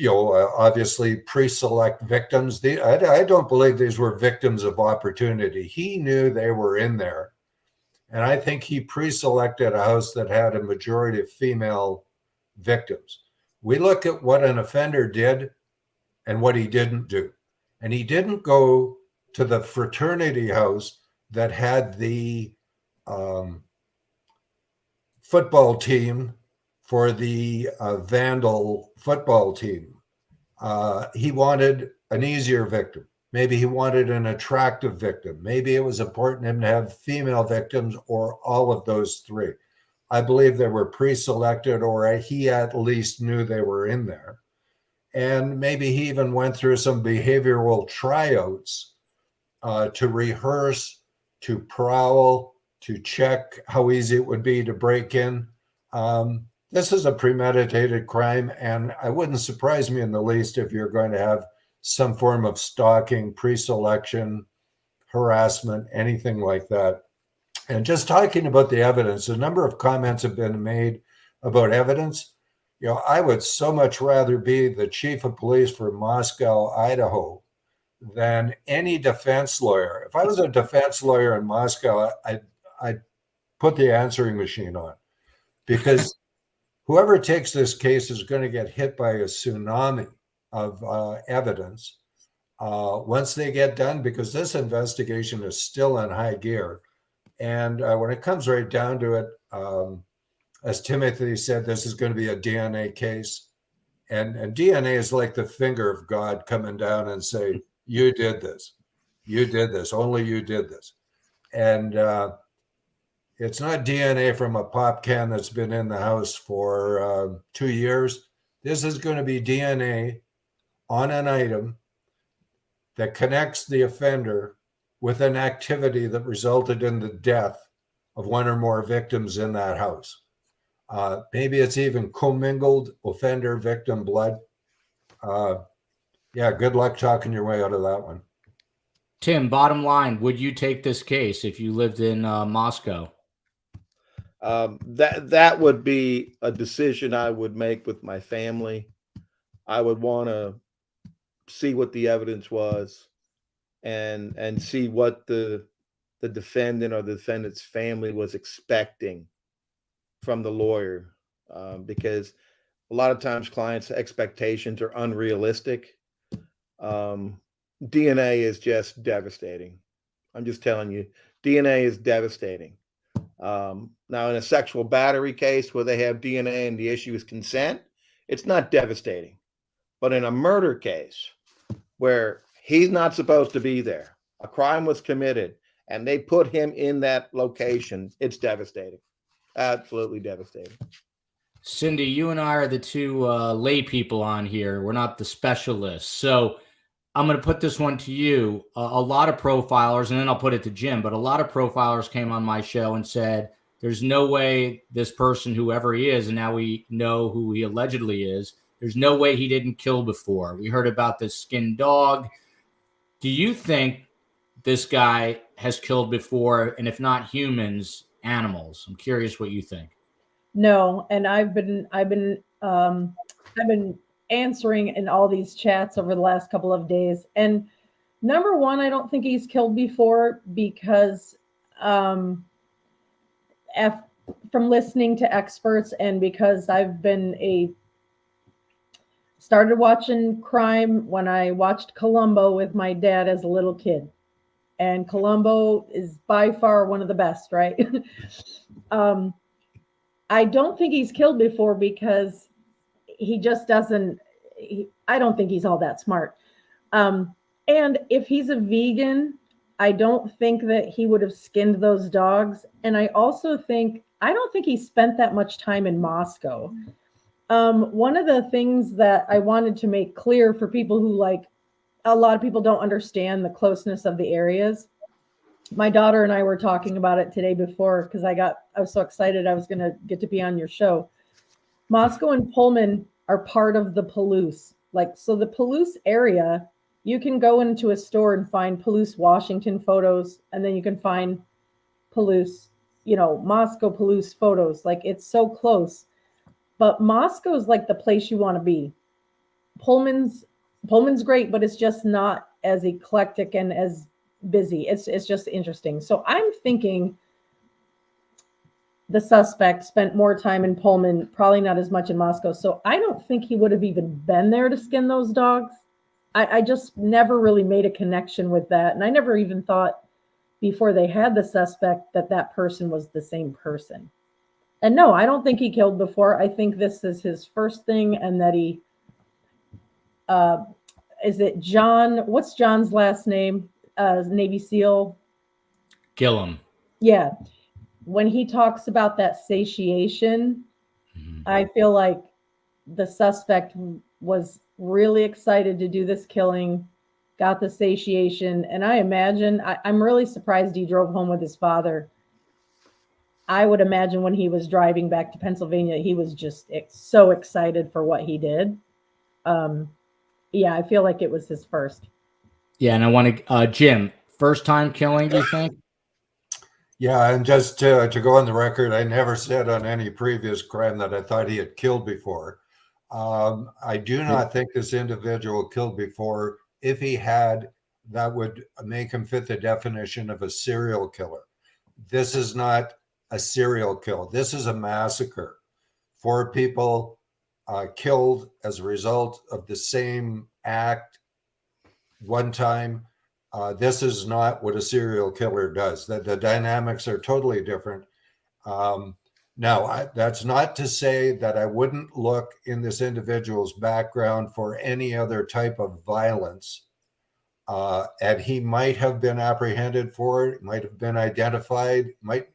[SPEAKER 5] obviously pre-select victims. I don't believe these were victims of opportunity. He knew they were in there. And I think he pre-selected a house that had a majority of female victims. We look at what an offender did and what he didn't do. And he didn't go to the fraternity house that had the football team for the vandal football team. He wanted an easier victim. Maybe he wanted an attractive victim. Maybe it was important to him to have female victims, or all of those three. I believe they were pre-selected, or he at least knew they were in there. And maybe he even went through some behavioral tryouts to rehearse, to prowl, to check how easy it would be to break in. This is a premeditated crime, and it wouldn't surprise me in the least if you're going to have some form of stalking, pre-selection, harassment, anything like that. And just talking about the evidence, a number of comments have been made about evidence. I would so much rather be the chief of police for Moscow, Idaho, than any defense lawyer. If I was a defense lawyer in Moscow, I'd put the answering machine on, because whoever takes this case is going to get hit by a tsunami of evidence once they get done, because this investigation is still in high gear. And when it comes right down to it, as Timothy said, this is going to be a DNA case. And DNA is like the finger of God coming down and say, you did this. You did this. Only you did this. And it's not DNA from a pop can that's been in the house for 2 years. This is going to be DNA on an item that connects the offender with an activity that resulted in the death of one or more victims in that house. Maybe it's even commingled offender-victim blood. Yeah, good luck talking your way out of that one.
[SPEAKER 1] Tim, bottom line, would you take this case if you lived in Moscow?
[SPEAKER 3] That would be a decision I would make with my family. I would want to see what the evidence was and see what the defendant or the defendant's family was expecting from the lawyer, because a lot of times clients' expectations are unrealistic. DNA is just devastating. I'm just telling you, DNA is devastating. Now, in a sexual battery case where they have DNA and the issue is consent, it's not devastating. But in a murder case where he's not supposed to be there, a crime was committed, and they put him in that location, it's devastating. Absolutely devastating.
[SPEAKER 1] Cindy, you and I are the two lay people on here. We're not the specialists. So I'm going to put this one to you. A lot of profilers, and then I'll put it to Jim, but a lot of profilers came on my show and said, there's no way this person, whoever he is, and now we know who he allegedly is, there's no way he didn't kill before. We heard about this skinned dog. Do you think this guy has killed before? And if not humans, animals? I'm curious what you think.
[SPEAKER 2] No, and I've been answering in all these chats over the last couple of days. And number one, I don't think he's killed before because from listening to experts and because I've been started watching crime when I watched Columbo with my dad as a little kid. And Columbo is by far one of the best, right? I don't think he's killed before because he just doesn't, I don't think he's all that smart. And if he's a vegan, I don't think that he would have skinned those dogs. And I don't think he spent that much time in Moscow. One of the things that I wanted to make clear for people who a lot of people don't understand the closeness of the areas. My daughter and I were talking about it today before because I was so excited I was going to get to be on your show. Moscow and Pullman are part of the Palouse. So the Palouse area, you can go into a store and find Palouse, Washington photos, and then you can find Palouse, Moscow Palouse photos. It's so close. But Moscow is the place you want to be. Pullman's great, but it's just not as eclectic and as busy. It's just interesting. So I'm thinking the suspect spent more time in Pullman, probably not as much in Moscow. So I don't think he would have even been there to skin those dogs. I just never really made a connection with that. And I never even thought before they had the suspect that person was the same person. And no, I don't think he killed before. I think this is his first thing, and that he, is it John? What's John's last name? Navy SEAL?
[SPEAKER 1] Gillum.
[SPEAKER 2] Yeah. When he talks about that satiation, I feel like the suspect was really excited to do this killing, got the satiation. And I imagine, I'm really surprised he drove home with his father. I would imagine when he was driving back to Pennsylvania, he was just so excited for what he did. Yeah, I feel like it was his first.
[SPEAKER 1] Yeah, and I want to, Jim, first time killing, do you think?
[SPEAKER 5] Yeah, and just to go on the record, I never said on any previous crime that I thought he had killed before. I do not think this individual killed before. If he had, that would make him fit the definition of a serial killer. This is not a serial kill. This is a massacre. 4 people killed as a result of the same act one time. This is not what a serial killer does. The dynamics are totally different. Now, that's not to say that I wouldn't look in this individual's background for any other type of violence. And he might have been apprehended for it, might have been identified, might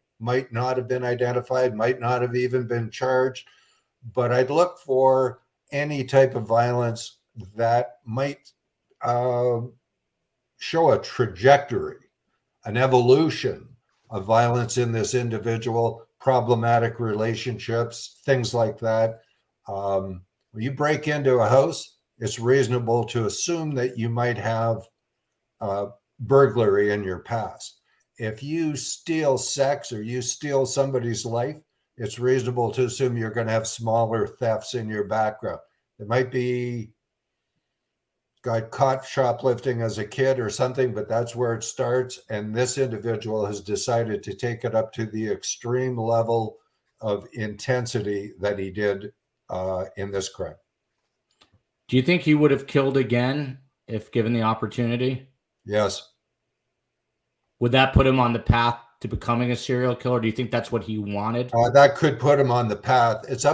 [SPEAKER 5] not have been identified, might not have even been charged. But I'd look for any type of violence that might show a trajectory, an evolution of violence in this individual, problematic relationships, things like that. When you break into a house, it's reasonable to assume that you might have burglary in your past. If you steal sex or you steal somebody's life, it's reasonable to assume you're going to have smaller thefts in your background. It might be got caught shoplifting as a kid or something, but that's where it starts. And this individual has decided to take it up to the extreme level of intensity that he did in this crime.
[SPEAKER 1] Do you think he would have killed again if given the opportunity?
[SPEAKER 5] Yes.
[SPEAKER 1] Would that put him on the path to becoming a serial killer? Do you think that's what he wanted?
[SPEAKER 5] That could put him on the path. It's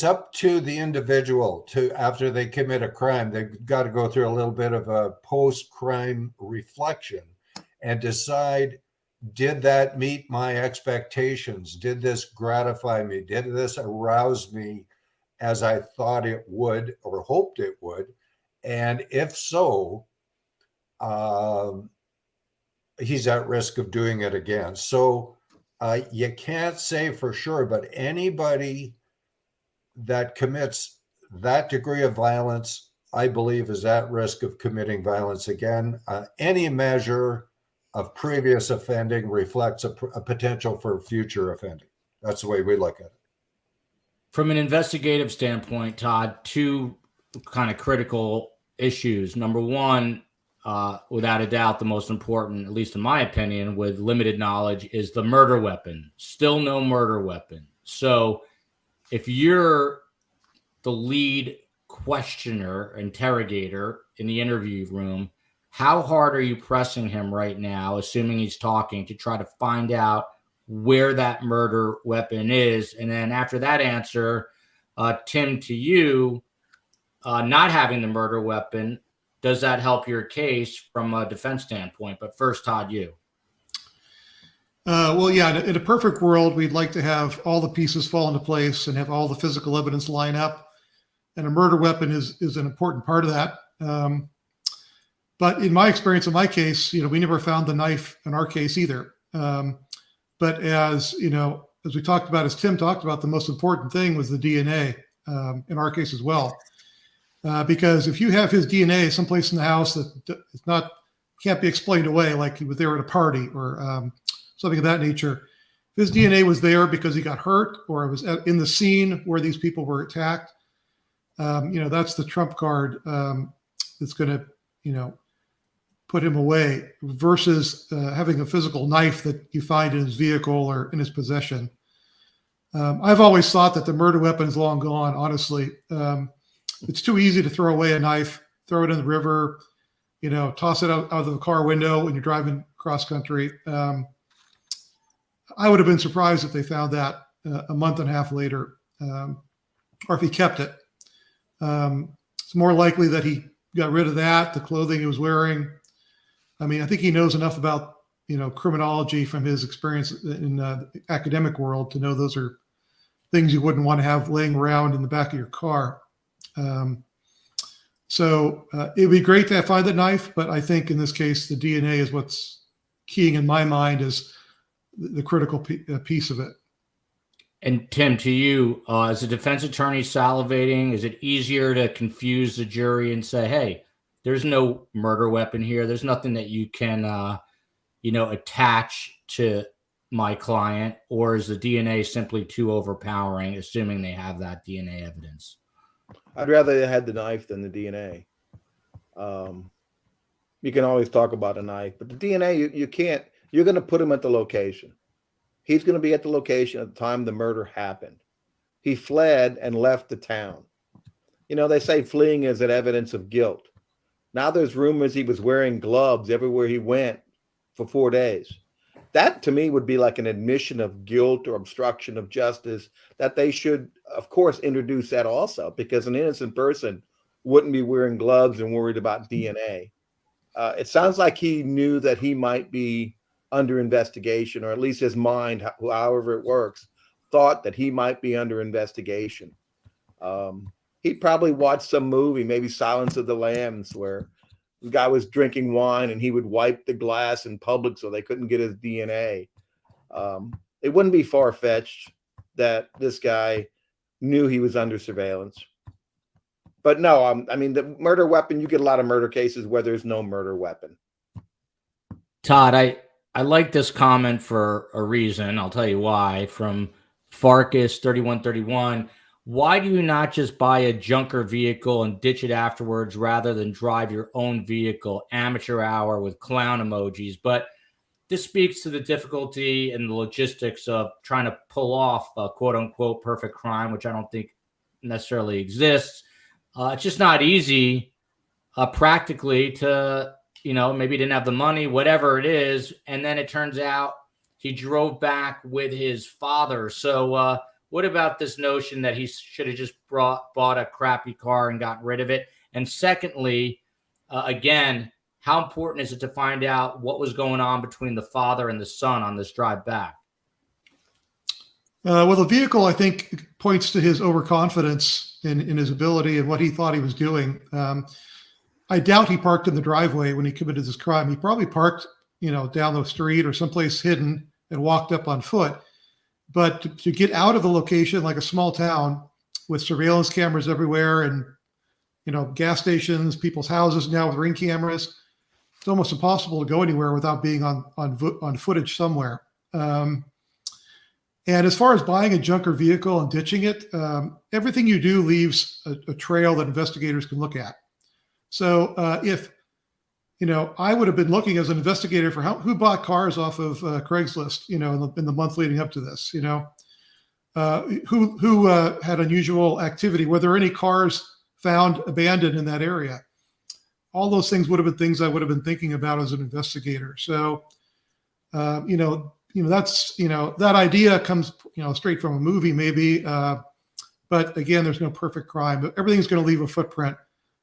[SPEAKER 5] up to the individual to, after they commit a crime, they've got to go through a little bit of a post-crime reflection and decide, did that meet my expectations? Did this gratify me? Did this arouse me as I thought it would or hoped it would? And if so, he's at risk of doing it again. So you can't say for sure, but anybody that commits that degree of violence, I believe, is at risk of committing violence again. Any measure of previous offending reflects a potential for future offending. That's the way we look at it.
[SPEAKER 1] From an investigative standpoint, Todd, 2 kind of critical issues. Number one, without a doubt, the most important, at least in my opinion, with limited knowledge, is the murder weapon. Still no murder weapon. So if you're the lead questioner, interrogator in the interview room, how hard are you pressing him right now, assuming he's talking, to try to find out where that murder weapon is? And then after that answer, Tim, to you, not having the murder weapon, does that help your case from a defense standpoint? But first, Todd, you.
[SPEAKER 4] Well, yeah, in a perfect world, we'd like to have all the pieces fall into place and have all the physical evidence line up. And a murder weapon is an important part of that. But in my experience, in my case, we never found the knife in our case either. But as we talked about, as Tim talked about, the most important thing was the DNA in our case as well. Because if you have his DNA someplace in the house that can't be explained away, like he was there at a party or something of that nature, if his DNA was there because he got hurt or it was in the scene where these people were attacked, That's the trump card that's going to, put him away versus having a physical knife that you find in his vehicle or in his possession. I've always thought that the murder weapon is long gone, honestly. It's too easy to throw away a knife, throw it in the river, toss it out of the car window when you're driving cross country. I would have been surprised if they found that a month and a half later, or if he kept it. It's more likely that he got rid of that, the clothing he was wearing. I mean, I think he knows enough about, criminology from his experience in the academic world to know those are things you wouldn't want to have laying around in the back of your car. So it'd be great to find the knife, but I think in this case, the DNA is what's keying in my mind as the critical piece of it.
[SPEAKER 1] And Tim, to you, as a defense attorney salivating, is it easier to confuse the jury and say, hey, there's no murder weapon here. There's nothing that you can, attach to my client, or is the DNA simply too overpowering, assuming they have that DNA evidence?
[SPEAKER 3] I'd rather they had the knife than the DNA. You can always talk about a knife, but the DNA, you can't. You're going to put him at the location. He's going to be at the location at the time the murder happened. He fled and left the town. They say fleeing is an evidence of guilt. Now there's rumors he was wearing gloves everywhere he went for 4 days. That to me would be like an admission of guilt or obstruction of justice that they should, of course, introduce that also, because an innocent person wouldn't be wearing gloves and worried about DNA. It sounds like he knew that he might be under investigation, or at least his mind, however it works, thought that he might be under investigation. He probably watched some movie, maybe Silence of the Lambs, where the guy was drinking wine and he would wipe the glass in public so they couldn't get his DNA. It wouldn't be far-fetched that this guy knew he was under surveillance. But no, the murder weapon, you get a lot of murder cases where there's no murder weapon.
[SPEAKER 1] Todd, I like this comment for a reason. I'll tell you why. From Farkas 3131. Why do you not just buy a junker vehicle and ditch it afterwards rather than drive your own vehicle? Amateur hour with clown emojis. But this speaks to the difficulty and the logistics of trying to pull off a quote unquote perfect crime, which I don't think necessarily exists. It's just not easy practically to, maybe he didn't have the money, whatever it is. And then it turns out he drove back with his father. So, what about this notion that he should have just bought a crappy car and gotten rid of it? And secondly, again, how important is it to find out what was going on between the father and the son on this drive back?
[SPEAKER 4] Well, the vehicle, I think, points to his overconfidence in his ability and what he thought he was doing. I doubt he parked in the driveway when he committed this crime. He probably parked, down the street or someplace hidden and walked up on foot. But to get out of the location, like a small town with surveillance cameras everywhere and, gas stations, people's houses now with Ring cameras, it's almost impossible to go anywhere without being on footage somewhere. And as far as buying a junker vehicle and ditching it, everything you do leaves a trail that investigators can look at. So if I would have been looking as an investigator for who bought cars off of Craigslist, in the month leading up to this, who had unusual activity, were there any cars found abandoned in that area? All those things would have been things I would have been thinking about as an investigator. So, that's, that idea comes, straight from a movie maybe. But again, there's no perfect crime, but everything's going to leave a footprint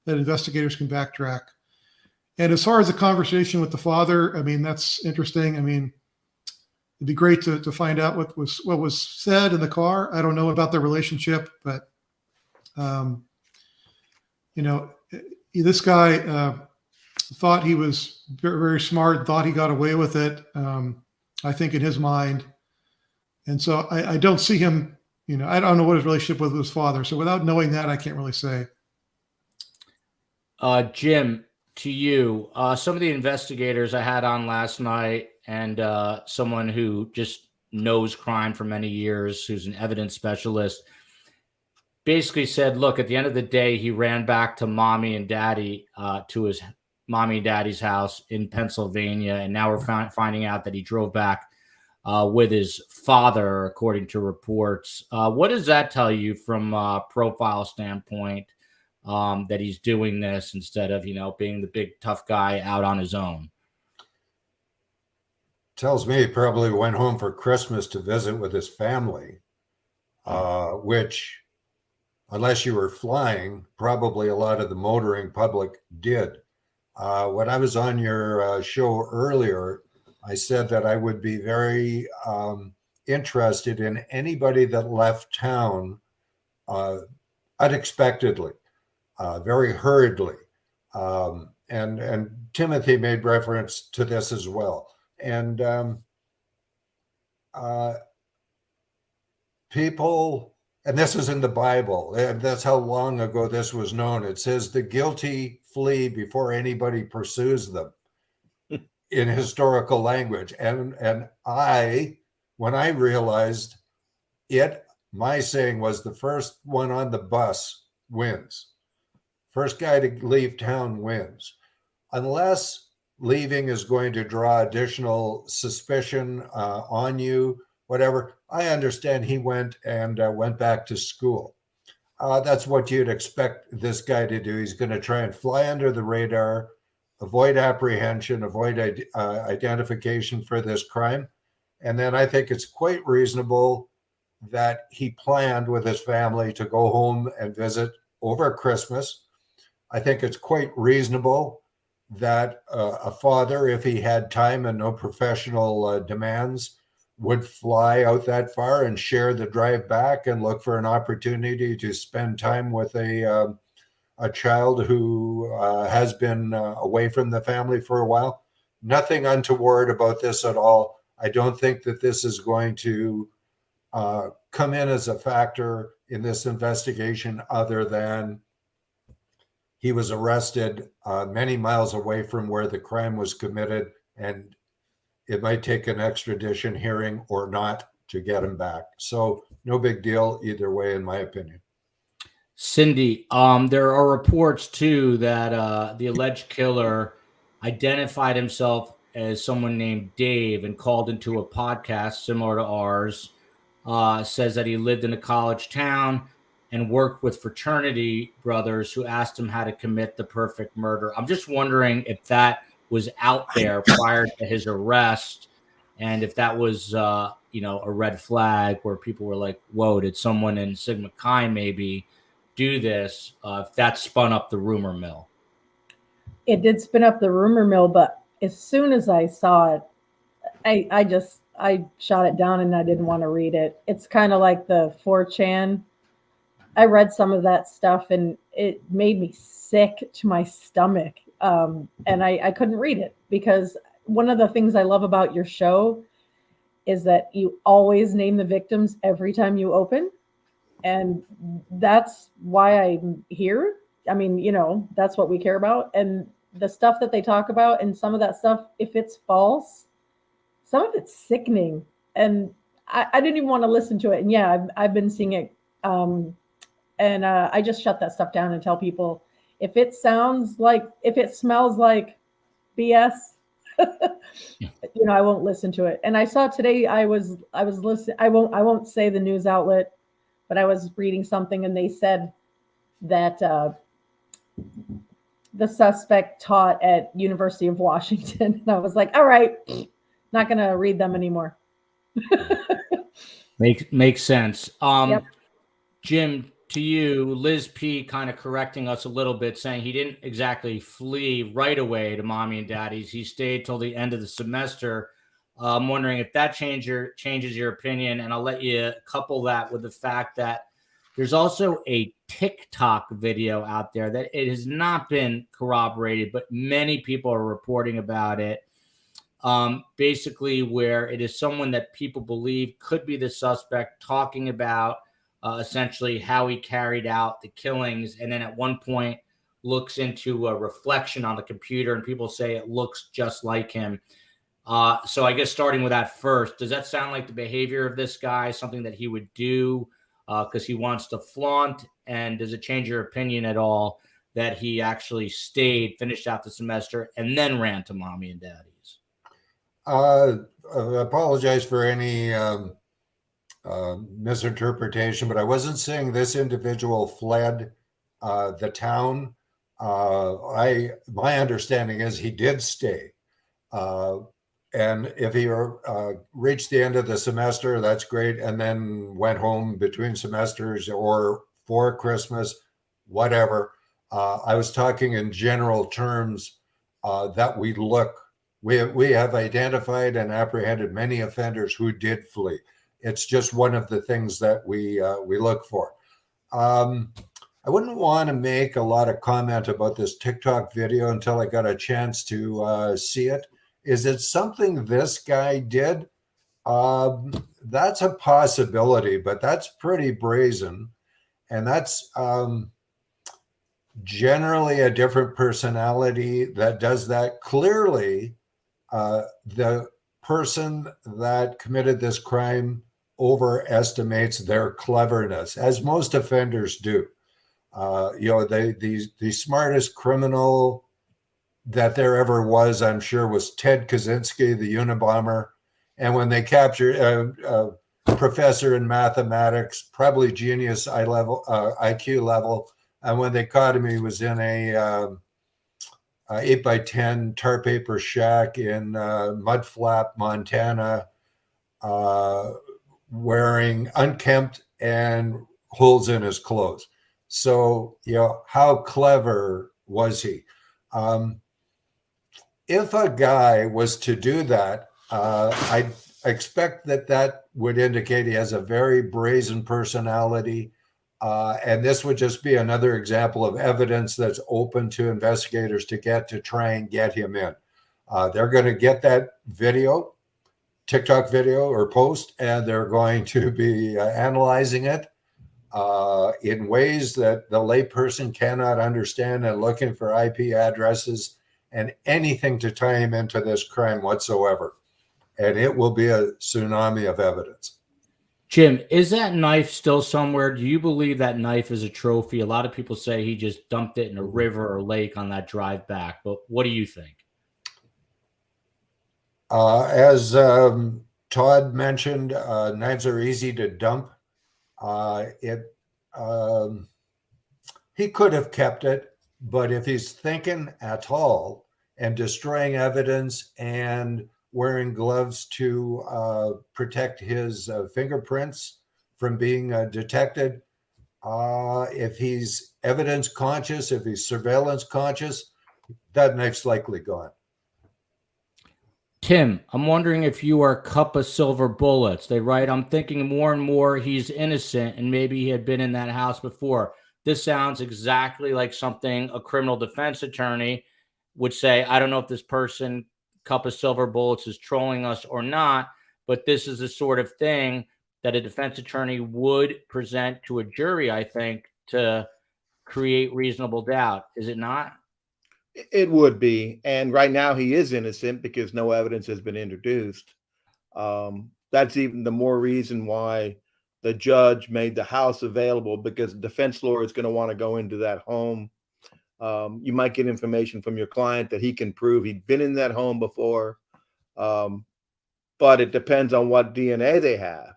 [SPEAKER 4] that investigators can backtrack. And as far as the conversation with the father, that's interesting. It'd be great to find out what was said in the car. I don't know about their relationship, but this guy thought he was very, very smart, thought he got away with it. I think in his mind, and so I don't see him. I don't know what his relationship was with his father. So without knowing that, I can't really say.
[SPEAKER 1] Jim, to you, some of the investigators I had on last night and someone who just knows crime for many years, who's an evidence specialist, basically said, look, at the end of the day, he ran back to mommy and daddy, to his mommy and daddy's house in Pennsylvania. And now we're finding out that he drove back with his father, according to reports. What does that tell you from a profile standpoint, that he's doing this instead of, being the big tough guy out on his own?
[SPEAKER 5] Tells me he probably went home for Christmas to visit with his family, which, unless you were flying, probably a lot of the motoring public did. When I was on your show earlier, I said that I would be very interested in anybody that left town unexpectedly, very hurriedly. And Timothy made reference to this as well. And people, and this is in the Bible, and that's how long ago this was known. It says the guilty flee before anybody pursues them in historical language. And when I realized it, my saying was the first one on the bus wins. First guy to leave town wins. Unless leaving is going to draw additional suspicion on you, whatever. I understand he went back to school. That's what you'd expect this guy to do. He's going to try and fly under the radar, avoid apprehension, avoid identification for this crime. And then I think it's quite reasonable that he planned with his family to go home and visit over Christmas. I think it's quite reasonable that a father, if he had time and no professional demands, would fly out that far and share the drive back and look for an opportunity to spend time with a child who has been away from the family for a while. Nothing untoward about this at all. I don't think that this is going to come in as a factor in this investigation, other than he was arrested many miles away from where the crime was committed, and it might take an extradition hearing or not to get him back. So no big deal either way, in my opinion.
[SPEAKER 1] Cindy, there are reports too that the alleged killer identified himself as someone named Dave and called into a podcast similar to ours. Says that he lived in a college town and worked with fraternity brothers who asked him how to commit the perfect murder. I'm just wondering if that was out there prior to his arrest, and if that was, a red flag where people were like, whoa, did someone in Sigma Chi maybe do this? If that spun up the rumor mill.
[SPEAKER 2] It did spin up the rumor mill, but as soon as I saw it, I shot it down and I didn't want to read it. It's kind of like the 4chan. I read some of that stuff and it made me sick to my stomach. And I couldn't read it, because one of the things I love about your show is that you always name the victims every time you open. And that's why I'm here. I mean, that's what we care about. And the stuff that they talk about, and some of that stuff, if it's false, some of it's sickening. And I didn't even want to listen to it. And yeah, I've been seeing it. And I just shut that stuff down and tell people, if it smells like BS, I won't listen to it. And I saw today, I was listening. I won't say the news outlet, but I was reading something and they said that the suspect taught at University of Washington. And I was like, all right, not going to read them anymore.
[SPEAKER 1] Makes sense.
[SPEAKER 2] Yep.
[SPEAKER 1] Jim, to you, Liz P kind of correcting us a little bit, saying he didn't exactly flee right away to mommy and daddy's. He stayed till the end of the semester. I'm wondering if that changes your opinion, and I'll let you couple that with the fact that there's also a TikTok video out there that it has not been corroborated, but many people are reporting about it. Basically where it is someone that people believe could be the suspect talking about essentially how he carried out the killings, and then at one point looks into a reflection on the computer and people say it looks just like him. So I guess starting with that first, does that sound like the behavior of this guy, something that he would do because he wants to flaunt. And does it change your opinion at all that he actually stayed, finished out the semester, and then ran to mommy and daddy's?
[SPEAKER 5] I apologize for any misinterpretation, but I wasn't saying this individual fled the town. My understanding is he did stay. And if he reached the end of the semester, that's great. And then went home between semesters or for Christmas, whatever. I was talking in general terms that we have identified and apprehended many offenders who did flee. It's just one of the things that we look for. I wouldn't want to make a lot of comment about this TikTok video until I got a chance to see it. Is it something this guy did? That's a possibility, but that's pretty brazen. And that's generally a different personality that does that. Clearly, the person that committed this crime overestimates their cleverness, as most offenders do. The smartest criminal that there ever was, I'm sure, was Ted Kaczynski, the Unabomber. And when they captured a professor in mathematics, probably genius IQ level, and when they caught him, he was in a 8x10 tar paper shack in Mudflap, Montana, wearing unkempt and holes in his clothes. So, how clever was he? If a guy was to do that, I expect that would indicate he has a very brazen personality. And this would just be another example of evidence that's open to investigators to try and get him in. They're going to get that video, TikTok video or post, and they're going to be analyzing it in ways that the layperson cannot understand, and looking for IP addresses and anything to tie him into this crime whatsoever. And it will be a tsunami of evidence.
[SPEAKER 1] Jim, is that knife still somewhere? Do you believe that knife is a trophy? A lot of people say he just dumped it in a river or lake on that drive back, but what do you think?
[SPEAKER 5] As Todd mentioned, knives are easy to dump. He could have kept it, but if he's thinking at all and destroying evidence and wearing gloves to protect his fingerprints from being detected, if he's evidence conscious, if he's surveillance conscious, that knife's likely gone.
[SPEAKER 1] Tim, I'm wondering if you are cup of silver bullets. They write, I'm thinking more and more he's innocent and maybe he had been in that house before. This sounds exactly like something a criminal defense attorney would say. I don't know if this person, cup of silver bullets, is trolling us or not, but this is the sort of thing that a defense attorney would present to a jury, I think, to create reasonable doubt. Is it not?
[SPEAKER 3] It would be. And right now he is innocent because no evidence has been introduced. That's even the more reason why the judge made the house available, because the defense lawyer is going to want to go into that home. You might get information from your client that he can prove he'd been in that home before. But it depends on what DNA they have.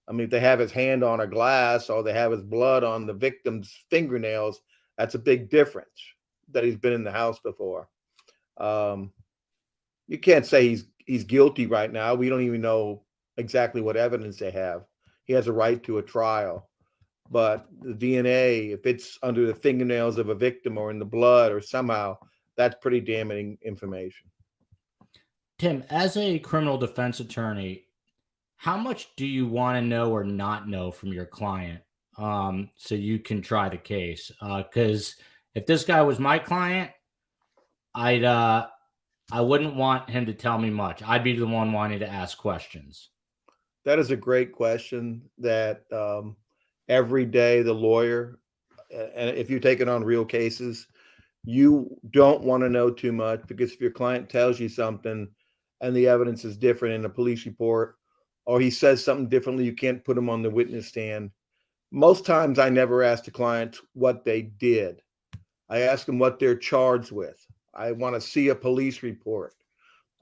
[SPEAKER 3] I mean, if they have his hand on a glass or they have his blood on the victim's fingernails, that's a big difference that he's been in the house before. You can't say he's guilty right now. We don't even know exactly what evidence they have. He has a right to a trial. But the DNA, if it's under the fingernails of a victim or in the blood or somehow, that's pretty damning information.
[SPEAKER 1] Tim, as a criminal defense attorney, how much do you want to know or not know from your client so you can try the case? Because if this guy was my client, I wouldn't want him to tell me much. I'd be the one wanting to ask questions.
[SPEAKER 3] That is a great question that every day the lawyer, and if you're taking on real cases, you don't want to know too much, because if your client tells you something and the evidence is different in a police report, or he says something differently, you can't put him on the witness stand. Most times I never ask the clients what they did. I ask them what they're charged with. I want to see a police report.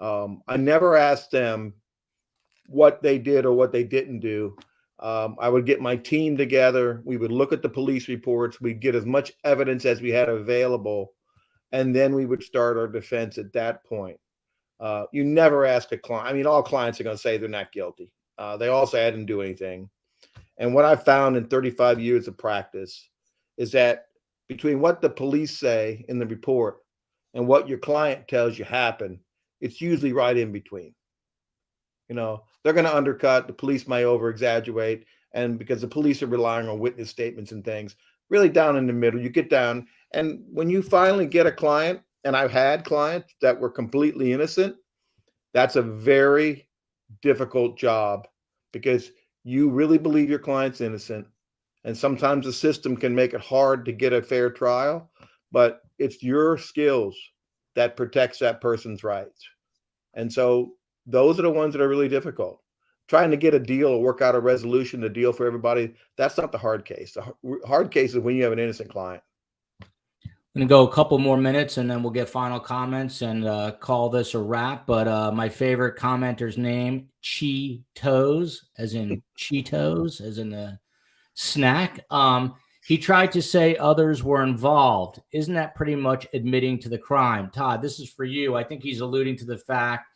[SPEAKER 3] I never ask them what they did or what they didn't do. I would get my team together. We would look at the police reports. We'd get as much evidence as we had available, and then we would start our defense at that point. You never ask a client. I mean, all clients are going to say they're not guilty. They all say I didn't do anything. And what I found in 35 years of practice is that between what the police say in the report and what your client tells you happened, it's usually right in between. You know, they're going to undercut. The police may over exaggerate. And because the police are relying on witness statements and things, really down in the middle, you get down. And when you finally get a client, and I've had clients that were completely innocent, that's a very difficult job because you really believe your client's innocent. And sometimes the system can make it hard to get a fair trial, but it's your skills that protects that person's rights. And so those are the ones that are really difficult. Trying to get a deal or work out a resolution, a deal for everybody, that's not the hard case. The hard case is when you have an innocent client.
[SPEAKER 1] I'm going to go a couple more minutes and then we'll get final comments and call this a wrap. But my favorite commenter's name, Cheetos, as in Cheetos, as in the snack. He tried to say others were involved. Isn't that pretty much admitting to the crime? Todd, this is for you. I think he's alluding to the fact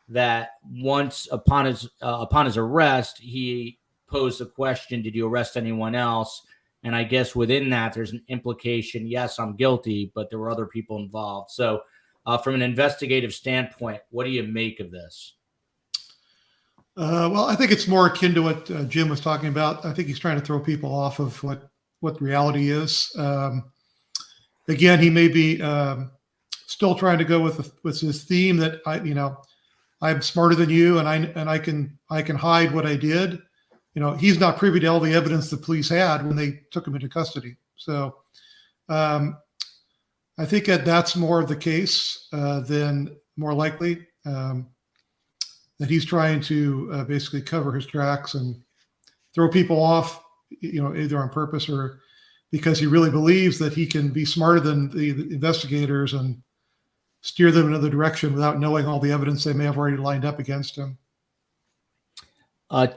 [SPEAKER 1] that once upon his arrest, he posed the question, did you arrest anyone else? And I guess within that, there's an implication, yes, I'm guilty, but there were other people involved. So from an investigative standpoint, what do you make of this?
[SPEAKER 4] Well, I think it's more akin to what Jim was talking about. I think he's trying to throw people off of what reality is. Again, he may be still trying to go with his theme that I'm smarter than you, and I can hide what I did. He's not privy to all the evidence the police had when they took him into custody. So I think that's more of the case than more likely that he's trying to basically cover his tracks and throw people off, either on purpose or because he really believes that he can be smarter than the investigators and steer them in another direction without knowing all the evidence they may have already lined up against him.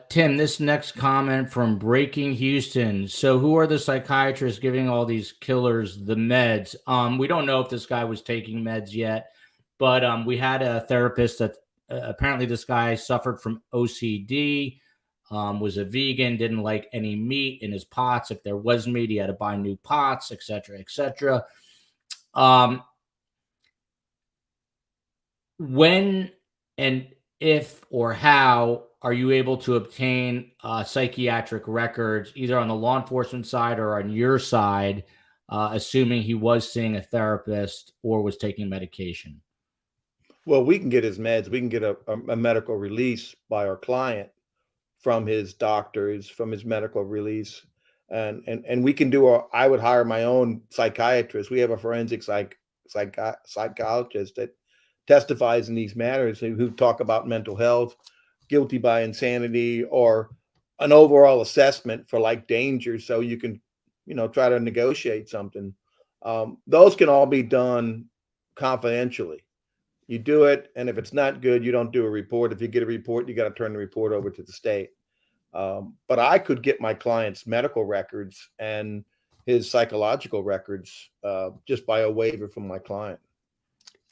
[SPEAKER 1] Tim, this next comment from Breaking Houston. So who are the psychiatrists giving all these killers the meds? We don't know if this guy was taking meds yet, but we had a therapist that apparently this guy suffered from OCD, was a vegan, didn't like any meat in his pots. If there was meat, he had to buy new pots, et cetera, et cetera. When and if or how are you able to obtain psychiatric records either on the law enforcement side or on your side, assuming he was seeing a therapist or was taking medication?
[SPEAKER 3] Well, we can get his meds. We can get a medical release by our client from his doctors, from his medical release. And we can do I would hire my own psychiatrist. We have a forensic psychologist that testifies in these matters who talk about mental health, guilty by insanity, or an overall assessment for like danger. So you can, try to negotiate something. Those can all be done confidentially. You do it, and if it's not good, you don't do a report. If you get a report, you got to turn the report over to the state. But I could get my client's medical records and his psychological records just by a waiver from my client.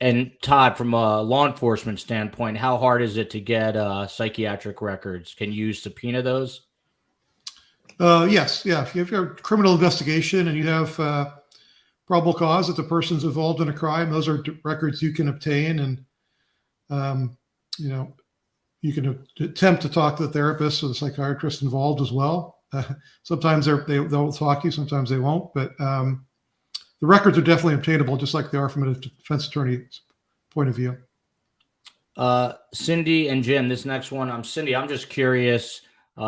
[SPEAKER 1] And Todd, from a law enforcement standpoint, how hard is it to get psychiatric records? Can you subpoena those?
[SPEAKER 4] Yes. Yeah. If you have a criminal investigation and you have probable cause that the person's involved in a crime, those are records you can obtain. And, you can attempt to talk to the therapist or the psychiatrist involved as well. Sometimes they'll talk to you, sometimes they won't. But the records are definitely obtainable, just like they are from a defense attorney's point of view.
[SPEAKER 1] Cindy and Jim, this next one. Cindy, I'm just curious.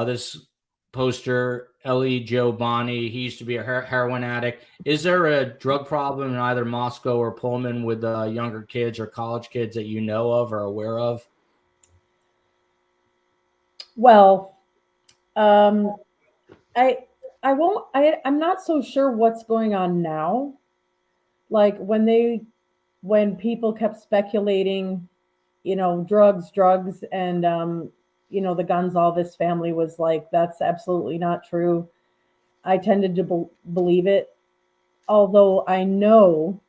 [SPEAKER 1] This poster, Ellie Joe Bonnie, he used to be a heroin addict. Is there a drug problem in either Moscow or Pullman with younger kids or college kids that you know of or aware of?
[SPEAKER 2] Well, I'm not so sure what's going on now. Like when people kept speculating, drugs and, the Gonzalez family was like, that's absolutely not true. I tended to believe it. Although I know,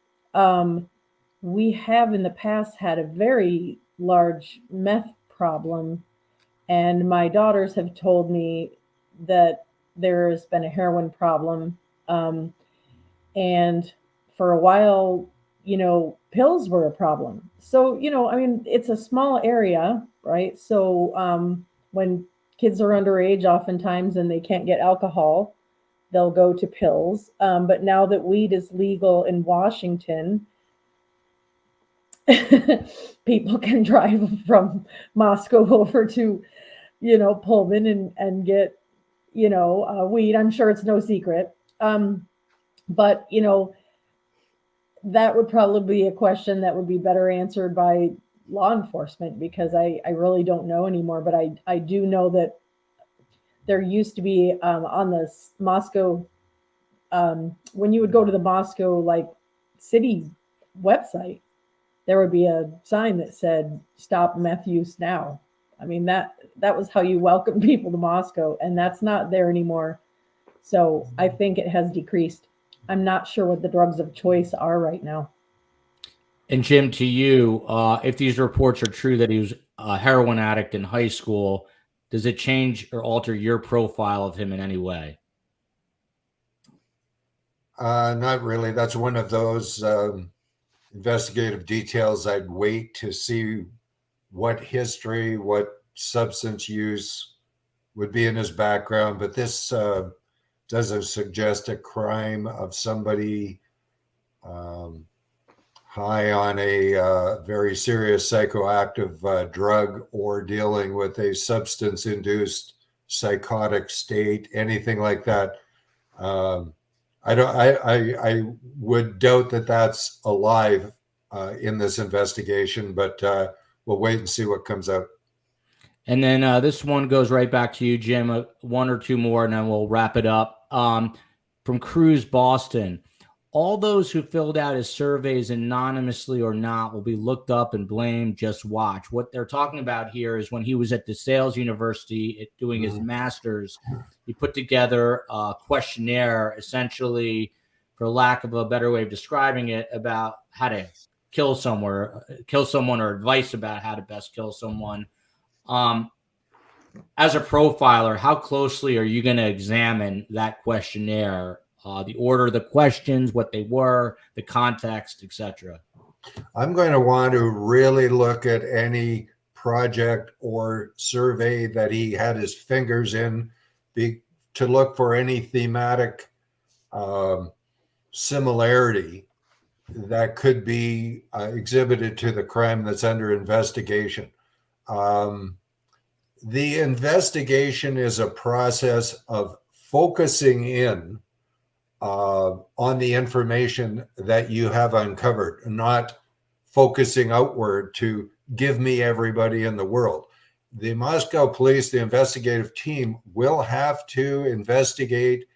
[SPEAKER 2] we have in the past had a very large meth problem, and my daughters have told me that there has been a heroin problem. And for a while, pills were a problem. So, I mean, it's a small area, right? So, when kids are underage, oftentimes, and they can't get alcohol, they'll go to pills. But now that weed is legal in Washington, people can drive from Moscow over to, Pullman and get, weed. I'm sure it's no secret. But, that would probably be a question that would be better answered by law enforcement, because I really don't know anymore. But I do know that there used to be, on the Moscow, when you would go to the Moscow like city website, there would be a sign that said "Stop meth use now." I mean, that was how you welcome people to Moscow, and that's not there anymore. So I think it has decreased. I'm not sure what the drugs of choice are right now.
[SPEAKER 1] And Jim, to you, if these reports are true that he was a heroin addict in high school, does it change or alter your profile of him in any way?
[SPEAKER 5] Not really. That's one of those investigative details I'd wait to see what history, what substance use would be in his background. But this doesn't suggest a crime of somebody high on a very serious psychoactive drug or dealing with a substance-induced psychotic state, anything like that. I would doubt that that's alive in this investigation, but we'll wait and see what comes out.
[SPEAKER 1] And then this one goes right back to you, Jim. One or two more, and then we'll wrap it up. From Cruz, Boston. All those who filled out his surveys anonymously or not will be looked up and blamed. Just watch. What they're talking about here is when he was at DeSales University doing his master's, he put together a questionnaire, essentially, for lack of a better way of describing it, about how to kill someone, or advice about how to best kill someone. As a profiler, how closely are you going to examine that questionnaire? The order of the questions, what they were, the context, etc.
[SPEAKER 5] I'm going to want to really look at any project or survey that he had his fingers in to look for any thematic similarity that could be exhibited to the crime that's under investigation. The investigation is a process of focusing in on the information that you have uncovered, not focusing outward to give me everybody in the world. The Moscow police, the investigative team, will have to investigate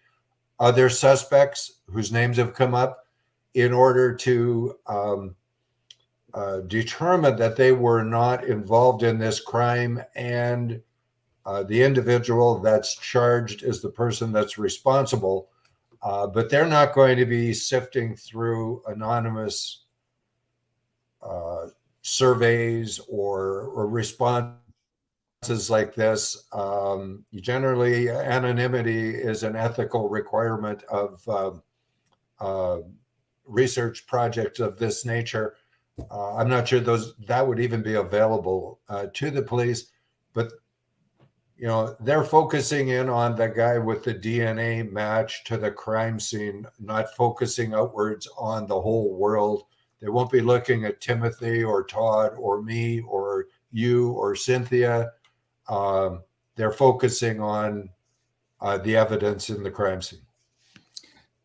[SPEAKER 5] other suspects whose names have come up in order to determine that they were not involved in this crime, and the individual that's charged is the person that's responsible. But they're not going to be sifting through anonymous surveys or responses like this. Generally, anonymity is an ethical requirement of research projects of this nature. I'm not sure that would even be available to the police, but they're focusing in on the guy with the DNA match to the crime scene, not focusing outwards on the whole world. They won't be looking at Timothy or Todd or me or you or Cynthia. They're focusing on the evidence in the crime scene.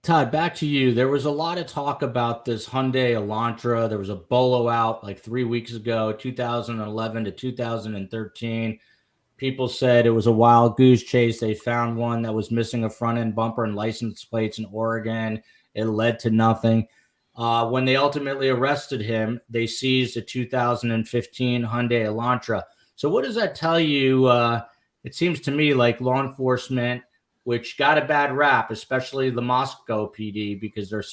[SPEAKER 1] Todd, back to you. There was a lot of talk about this Hyundai Elantra. There was a bolo out like 3 weeks ago, 2011 to 2013. People said it was a wild goose chase. They found one that was missing a front end bumper and license plates in Oregon. It led to nothing. When they ultimately arrested him, they seized a 2015 Hyundai Elantra. So what does that tell you? It seems to me like law enforcement, which got a bad rap, especially the Moscow PD, because they're,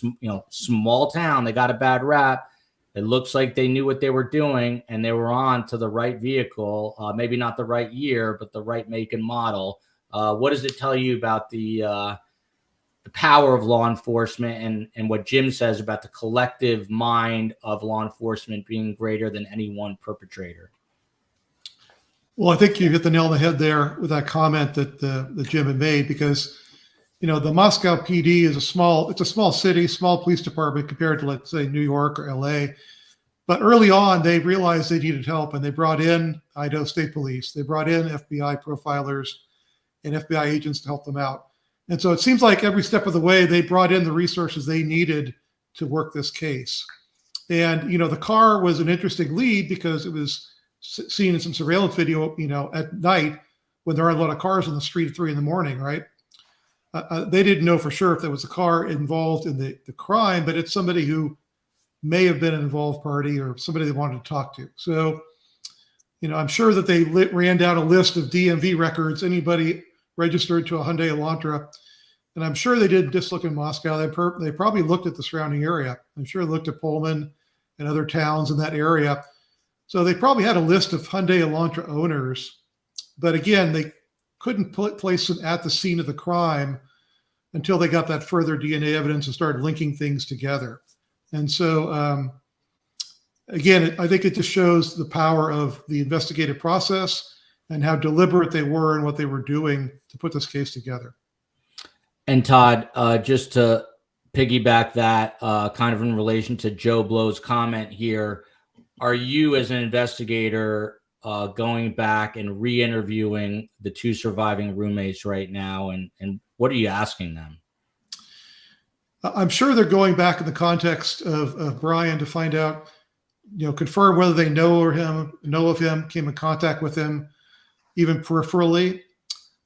[SPEAKER 1] small town, they got a bad rap. It looks like they knew what they were doing, and they were on to the right vehicle, maybe not the right year, but the right make and model. What does it tell you about the power of law enforcement and what Jim says about the collective mind of law enforcement being greater than any one perpetrator?
[SPEAKER 4] Well, I think you hit the nail on the head there with that comment that Jim had made, because the Moscow PD is a small city, small police department compared to, let's say, New York or LA. But early on, they realized they needed help, and they brought in Idaho State Police. They brought in FBI profilers and FBI agents to help them out. And so it seems like every step of the way, they brought in the resources they needed to work this case. And, the car was an interesting lead because it was seen in some surveillance video, at night when there aren't a lot of cars on the street at 3 a.m, right? They didn't know for sure if there was a car involved in the crime, but it's somebody who may have been an involved party or somebody they wanted to talk to. So, I'm sure that they ran down a list of DMV records, anybody registered to a Hyundai Elantra. And I'm sure they didn't just look in Moscow. They probably looked at the surrounding area. I'm sure they looked at Pullman and other towns in that area. So they probably had a list of Hyundai Elantra owners. But again, they couldn't place them at the scene of the crime until they got that further DNA evidence and started linking things together. And so, again, I think it just shows the power of the investigative process and how deliberate they were and what they were doing to put this case together.
[SPEAKER 1] And Todd, just to piggyback that, kind of in relation to Joe Blow's comment here, are you as an investigator going back and re-interviewing the 2 surviving roommates right now? And what are you asking them?
[SPEAKER 4] I'm sure they're going back in the context of Bryan to find out, confirm whether they know of him, came in contact with him, even peripherally.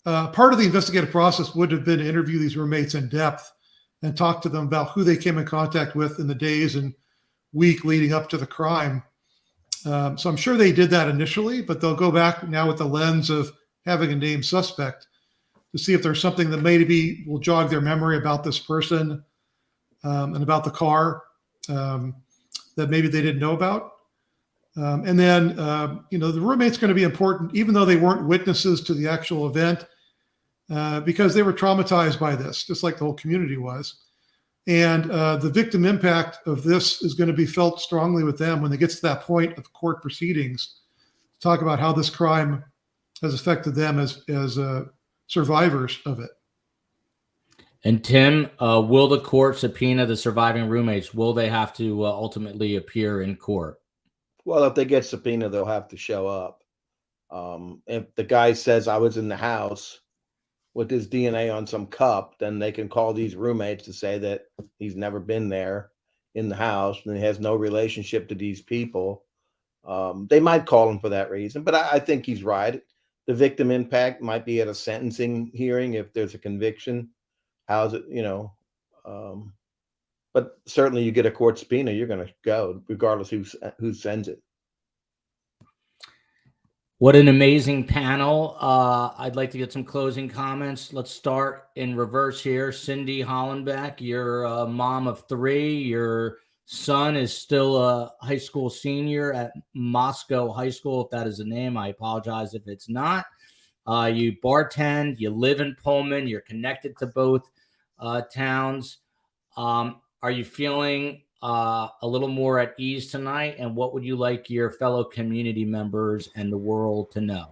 [SPEAKER 4] Part of the investigative process would have been to interview these roommates in depth and talk to them about who they came in contact with in the days and week leading up to the crime. So I'm sure they did that initially, but they'll go back now with the lens of having a named suspect to see if there's something that maybe will jog their memory about this person and about the car that maybe they didn't know about. And then, the roommate's going to be important, even though they weren't witnesses to the actual event, because they were traumatized by this, just like the whole community was. And the victim impact of this is going to be felt strongly with them when they get to that point of court proceedings, talk about how this crime has affected them as survivors of it.
[SPEAKER 1] And Tim, will the court subpoena the surviving roommates? Will they have to ultimately appear in court?
[SPEAKER 3] Well, if they get subpoenaed, they'll have to show up. If the guy says I was in the house with his DNA on some cup, then they can call these roommates to say that he's never been there in the house and he has no relationship to these people. They might call him for that reason, but I think he's right. The victim impact might be at a sentencing hearing if there's a conviction. How's it, but certainly you get a court subpoena, you're going to go regardless who sends it.
[SPEAKER 1] What an amazing panel. I'd like to get some closing comments. Let's start in reverse here. Cindy Hollenbeck, you're a mom of 3. Your son is still a high school senior at Moscow High School, if that is the name. I apologize if it's not. You bartend, you live in Pullman, you're connected to both towns. Are you feeling a little more at ease tonight? And what would you like your fellow community members and the world to know?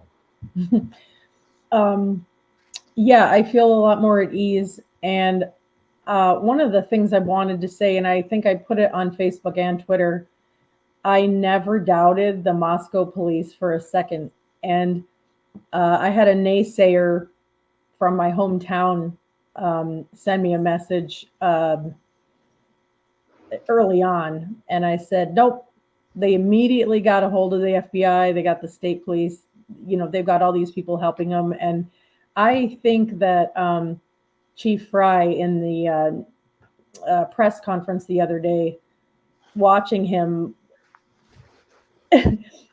[SPEAKER 2] Yeah, I feel a lot more at ease. And one of the things I wanted to say, and I think I put it on Facebook and Twitter, I never doubted the Moscow police for a second. And I had a naysayer from my hometown send me a message early on. And I said, nope. They immediately got a hold of the FBI. They got the state police. they've got all these people helping them. And I think that Chief Fry in the press conference the other day, watching him,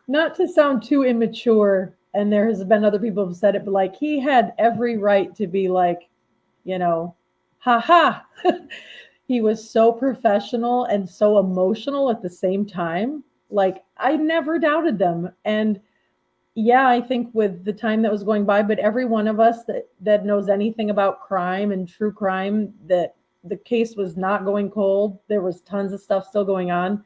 [SPEAKER 2] not to sound too immature, and there has been other people who've said it, but like, he had every right to be like, ha ha. He was so professional and so emotional at the same time. Like, I never doubted them. And yeah, I think with the time that was going by, but every one of us that knows anything about crime and true crime, that the case was not going cold. There was tons of stuff still going on.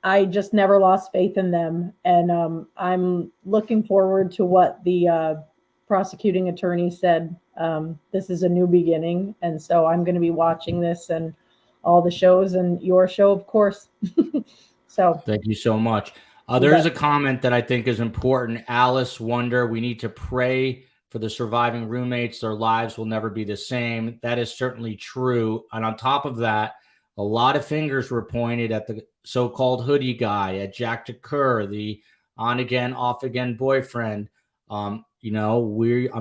[SPEAKER 2] I just never lost faith in them. And I'm looking forward to what the prosecuting attorney said. This is a new beginning. And so I'm going to be watching this and all the shows, and your show, of course. So
[SPEAKER 1] thank you so much. There is a comment that I think is important. Alice Wonder, we need to pray for the surviving roommates. Their lives will never be the same. That is certainly true. And on top of that, a lot of fingers were pointed at the so-called hoodie guy, at Jack DeCur, the on-again, off-again boyfriend. I'm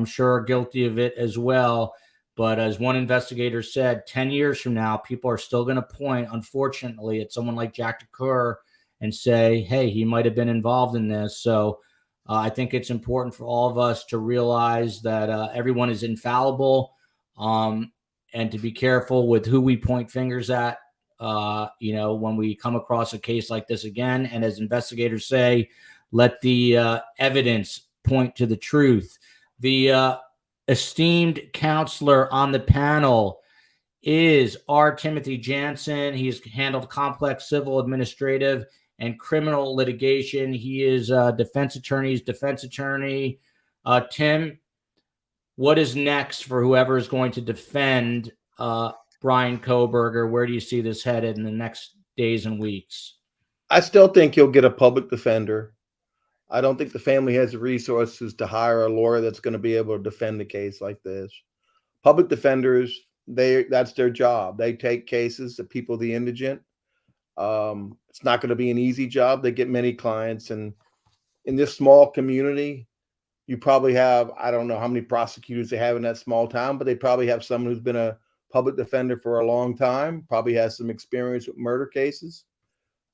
[SPEAKER 1] sure are guilty of it as well. But as one investigator said, 10 years from now, people are still going to point, unfortunately, at someone like Jack DeCur and say, hey, he might have been involved in this. So I think it's important for all of us to realize that everyone is infallible, and to be careful with who we point fingers at, when we come across a case like this again. And as investigators say, let the evidence point to the truth. The esteemed counselor on the panel is R. Timothy Jansen. He's handled complex civil, administrative, and criminal litigation. He is defense attorney's defense attorney. Tim, what is next for whoever is going to defend Bryan Kohberger? Where do you see this headed in the next days and weeks?
[SPEAKER 3] I still think he'll get a public defender. I don't think the family has the resources to hire a lawyer that's going to be able to defend a case like this. Public defenders, that's their job. They take cases of people, the indigent. It's not going to be an easy job. They get many clients. And in this small community, you probably have, I don't know how many prosecutors they have in that small town, but they probably have someone who's been a public defender for a long time, probably has some experience with murder cases.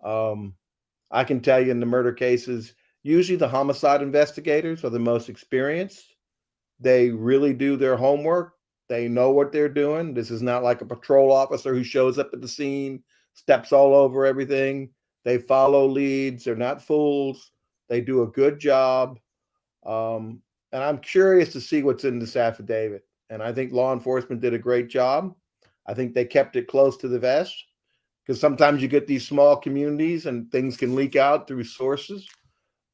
[SPEAKER 3] I can tell you in the murder cases, usually the homicide investigators are the most experienced. They really do their homework. They know what they're doing. This is not like a patrol officer who shows up at the scene, steps all over everything. They follow leads. They're not fools. They do a good job. And I'm curious to see what's in this affidavit. And I think law enforcement did a great job. I think they kept it close to the vest, because sometimes you get these small communities and things can leak out through sources.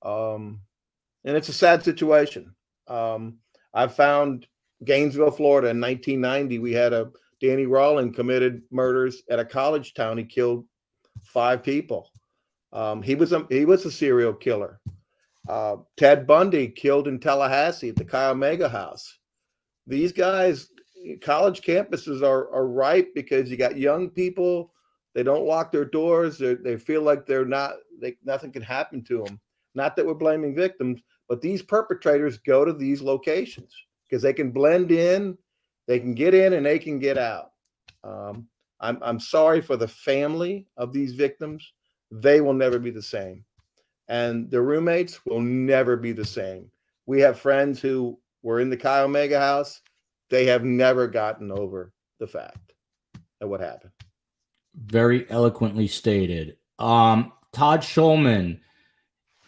[SPEAKER 3] And it's a sad situation. I found Gainesville, Florida in 1990, we had a Danny Rawling committed murders at a college town. He killed 5 people. He was a serial killer. Ted Bundy killed in Tallahassee at the Chi Omega house. These guys, college campuses are ripe because you got young people. They don't lock their doors. They feel like nothing can happen to them. Not that we're blaming victims, but these perpetrators go to these locations because they can blend in, they can get in, and they can get out. I'm sorry for the family of these victims. They will never be the same. And the roommates will never be the same. We have friends who were in the Chi Omega house. They have never gotten over the fact of what happened.
[SPEAKER 1] Very eloquently stated. Todd Shulman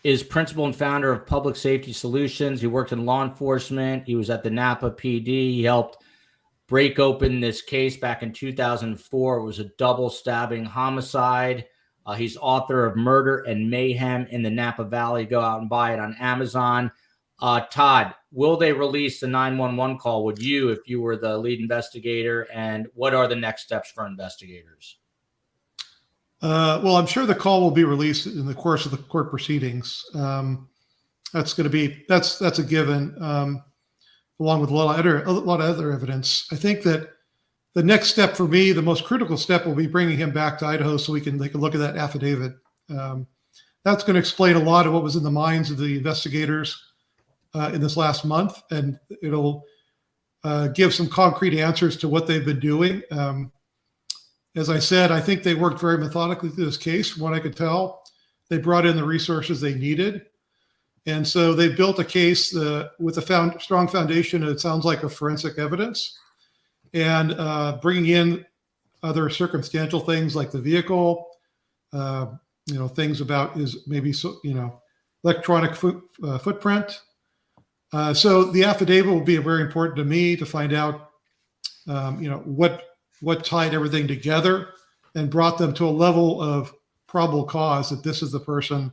[SPEAKER 1] is principal and founder of Public Safety Solutions. He worked in law enforcement. He was at the Napa PD. He helped break open this case back in 2004. It was a double stabbing homicide. He's author of Murder and Mayhem in the Napa Valley. Go out and buy it on Amazon. Todd, will they release the 911 call with you if you were the lead investigator? And what are the next steps for investigators?
[SPEAKER 4] Well, I'm sure the call will be released in the course of the court proceedings. That's a given, along with a lot of other evidence. I think that the next step for me, the most critical step, will be bringing him back to Idaho so we can take a look at that affidavit. that's going to explain a lot of what was in the minds of the investigators in this last month, and it'll give some concrete answers to what they've been doing. As I said, I think they worked very methodically through this case. From what I could tell, they brought in the resources they needed. And so they built a case with a strong foundation, it sounds like, of forensic evidence, and bringing in other circumstantial things like the vehicle, things about his maybe, electronic footprint. So the affidavit will be very important to me to find out, what tied everything together and brought them to a level of probable cause that this is the person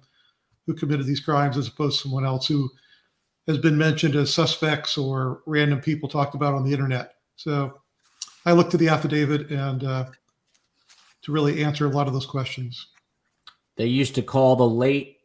[SPEAKER 4] who committed these crimes, as opposed to someone else who has been mentioned as suspects or random people talked about on the internet. So I look to the affidavit and to really answer a lot of those questions.
[SPEAKER 1] They used to call the late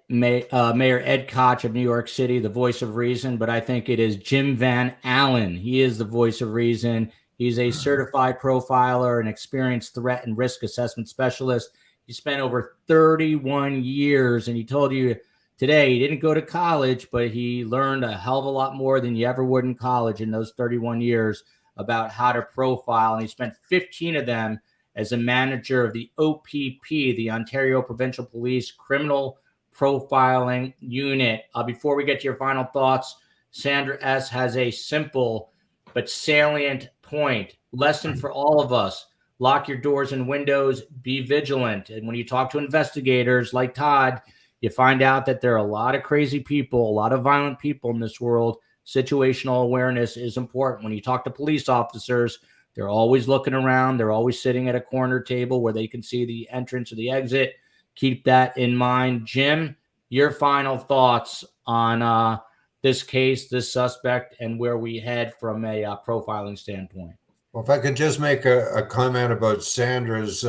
[SPEAKER 1] Mayor Ed Koch of New York City the voice of reason, but I think it is Jim Van Allen. He is the voice of reason. He's a certified profiler, an experienced threat and risk assessment specialist. He spent over 31 years, and he told you today he didn't go to college, but he learned a hell of a lot more than you ever would in college in those 31 years about how to profile. And he spent 15 of them as a manager of the OPP, the Ontario Provincial Police Criminal Profiling Unit. Before we get to your final thoughts, Sandra S. has a simple but salient point. Lesson for all of us: lock your doors and windows, be vigilant. And when you talk to investigators like Todd, you find out that there are a lot of crazy people, a lot of violent people in this world. Situational awareness is important. When you talk to police officers, they're always looking around. They're always sitting at a corner table where they can see the entrance or the exit. Keep that in mind. Jim, your final thoughts on this case, this suspect, and where we head from a profiling standpoint.
[SPEAKER 5] Well, if I could just make a comment about Sandra's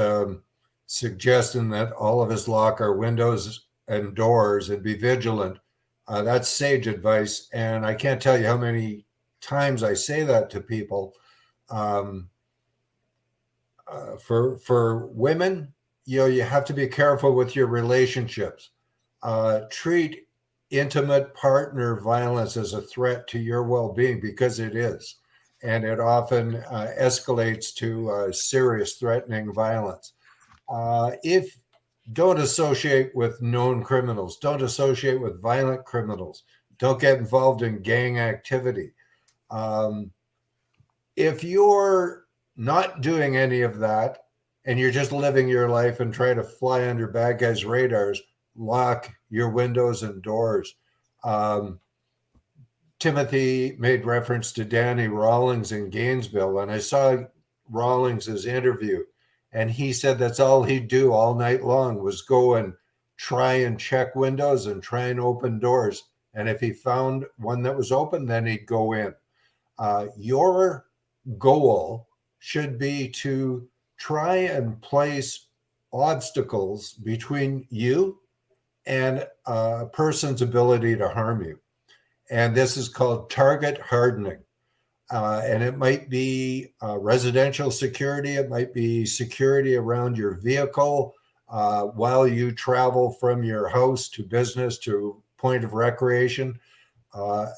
[SPEAKER 5] suggestion that all of us lock our windows and doors and be vigilant. That's sage advice. And I can't tell you how many times I say that to people. For women, you have to be careful with your relationships. Treat intimate partner violence as a threat to your well-being, because it is. And it often escalates to serious threatening violence. If don't associate with known criminals, don't associate with violent criminals, don't get involved in gang activity. If you're not doing any of that and you're just living your life and try to fly under bad guys' radars, lock your windows and doors. Timothy made reference to Danny Rawlings in Gainesville, and I saw Rawlings's interview, and he said that's all he'd do all night long was go and try and check windows and try and open doors. And if he found one that was open, then he'd go in. Your goal should be to try and place obstacles between you and a person's ability to harm you. And this is called target hardening. And it might be residential security. It might be security around your vehicle while you travel from your house to business to point of recreation.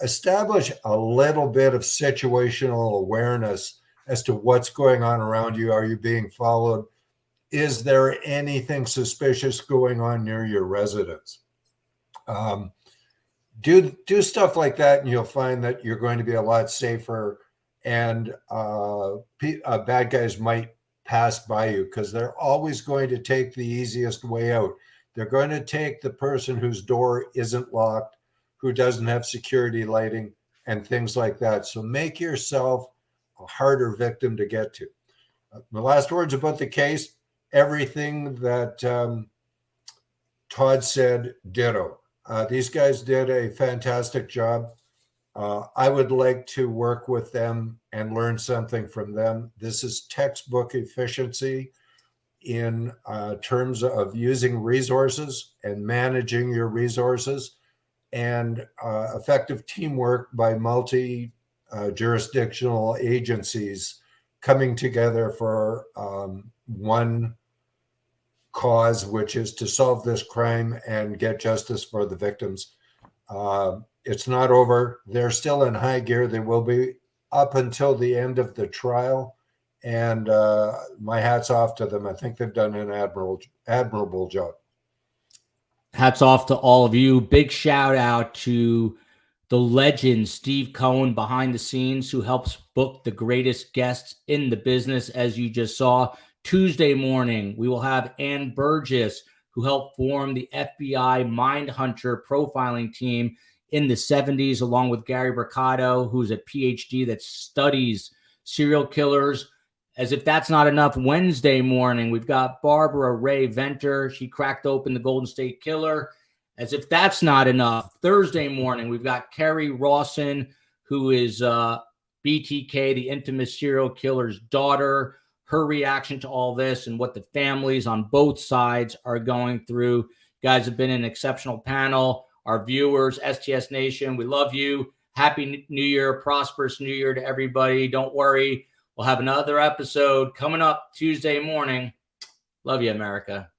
[SPEAKER 5] Establish a little bit of situational awareness as to what's going on around you. Are you being followed? Is there anything suspicious going on near your residence? Do stuff like that, and you'll find that you're going to be a lot safer, and bad guys might pass by you, because they're always going to take the easiest way out. They're going to take the person whose door isn't locked, who doesn't have security lighting, and things like that. So make yourself a harder victim to get to. The last words about the case: everything that Todd said, ditto. These guys did a fantastic job. I would like to work with them and learn something from them. This is textbook efficiency in terms of using resources and managing your resources, and effective teamwork by multi-jurisdictional agencies coming together for one cause, which is to solve this crime and get justice for the victims. It's not over. They're still in high gear. They will be up until the end of the trial. And my hat's off to them. I think they've done an admirable job.
[SPEAKER 1] Hats off to all of you. Big shout out to the legend, Steve Cohen, behind the scenes, who helps book the greatest guests in the business. As you just saw, Tuesday morning, we will have Ann Burgess, who helped form the FBI Mindhunter profiling team in the 70s, along with Gary Mercado, who's a PhD that studies serial killers. As if that's not enough, Wednesday morning, we've got Barbara Ray Venter. She cracked open the Golden State Killer. As if that's not enough, Thursday morning, we've got Kerry Rawson, who is BTK, the infamous serial killer's daughter, her reaction to all this and what the families on both sides are going through. You guys have been an exceptional panel. Our viewers, STS Nation, we love you. Happy New Year, prosperous New Year to everybody. Don't worry. We'll have another episode coming up Tuesday morning. Love you, America.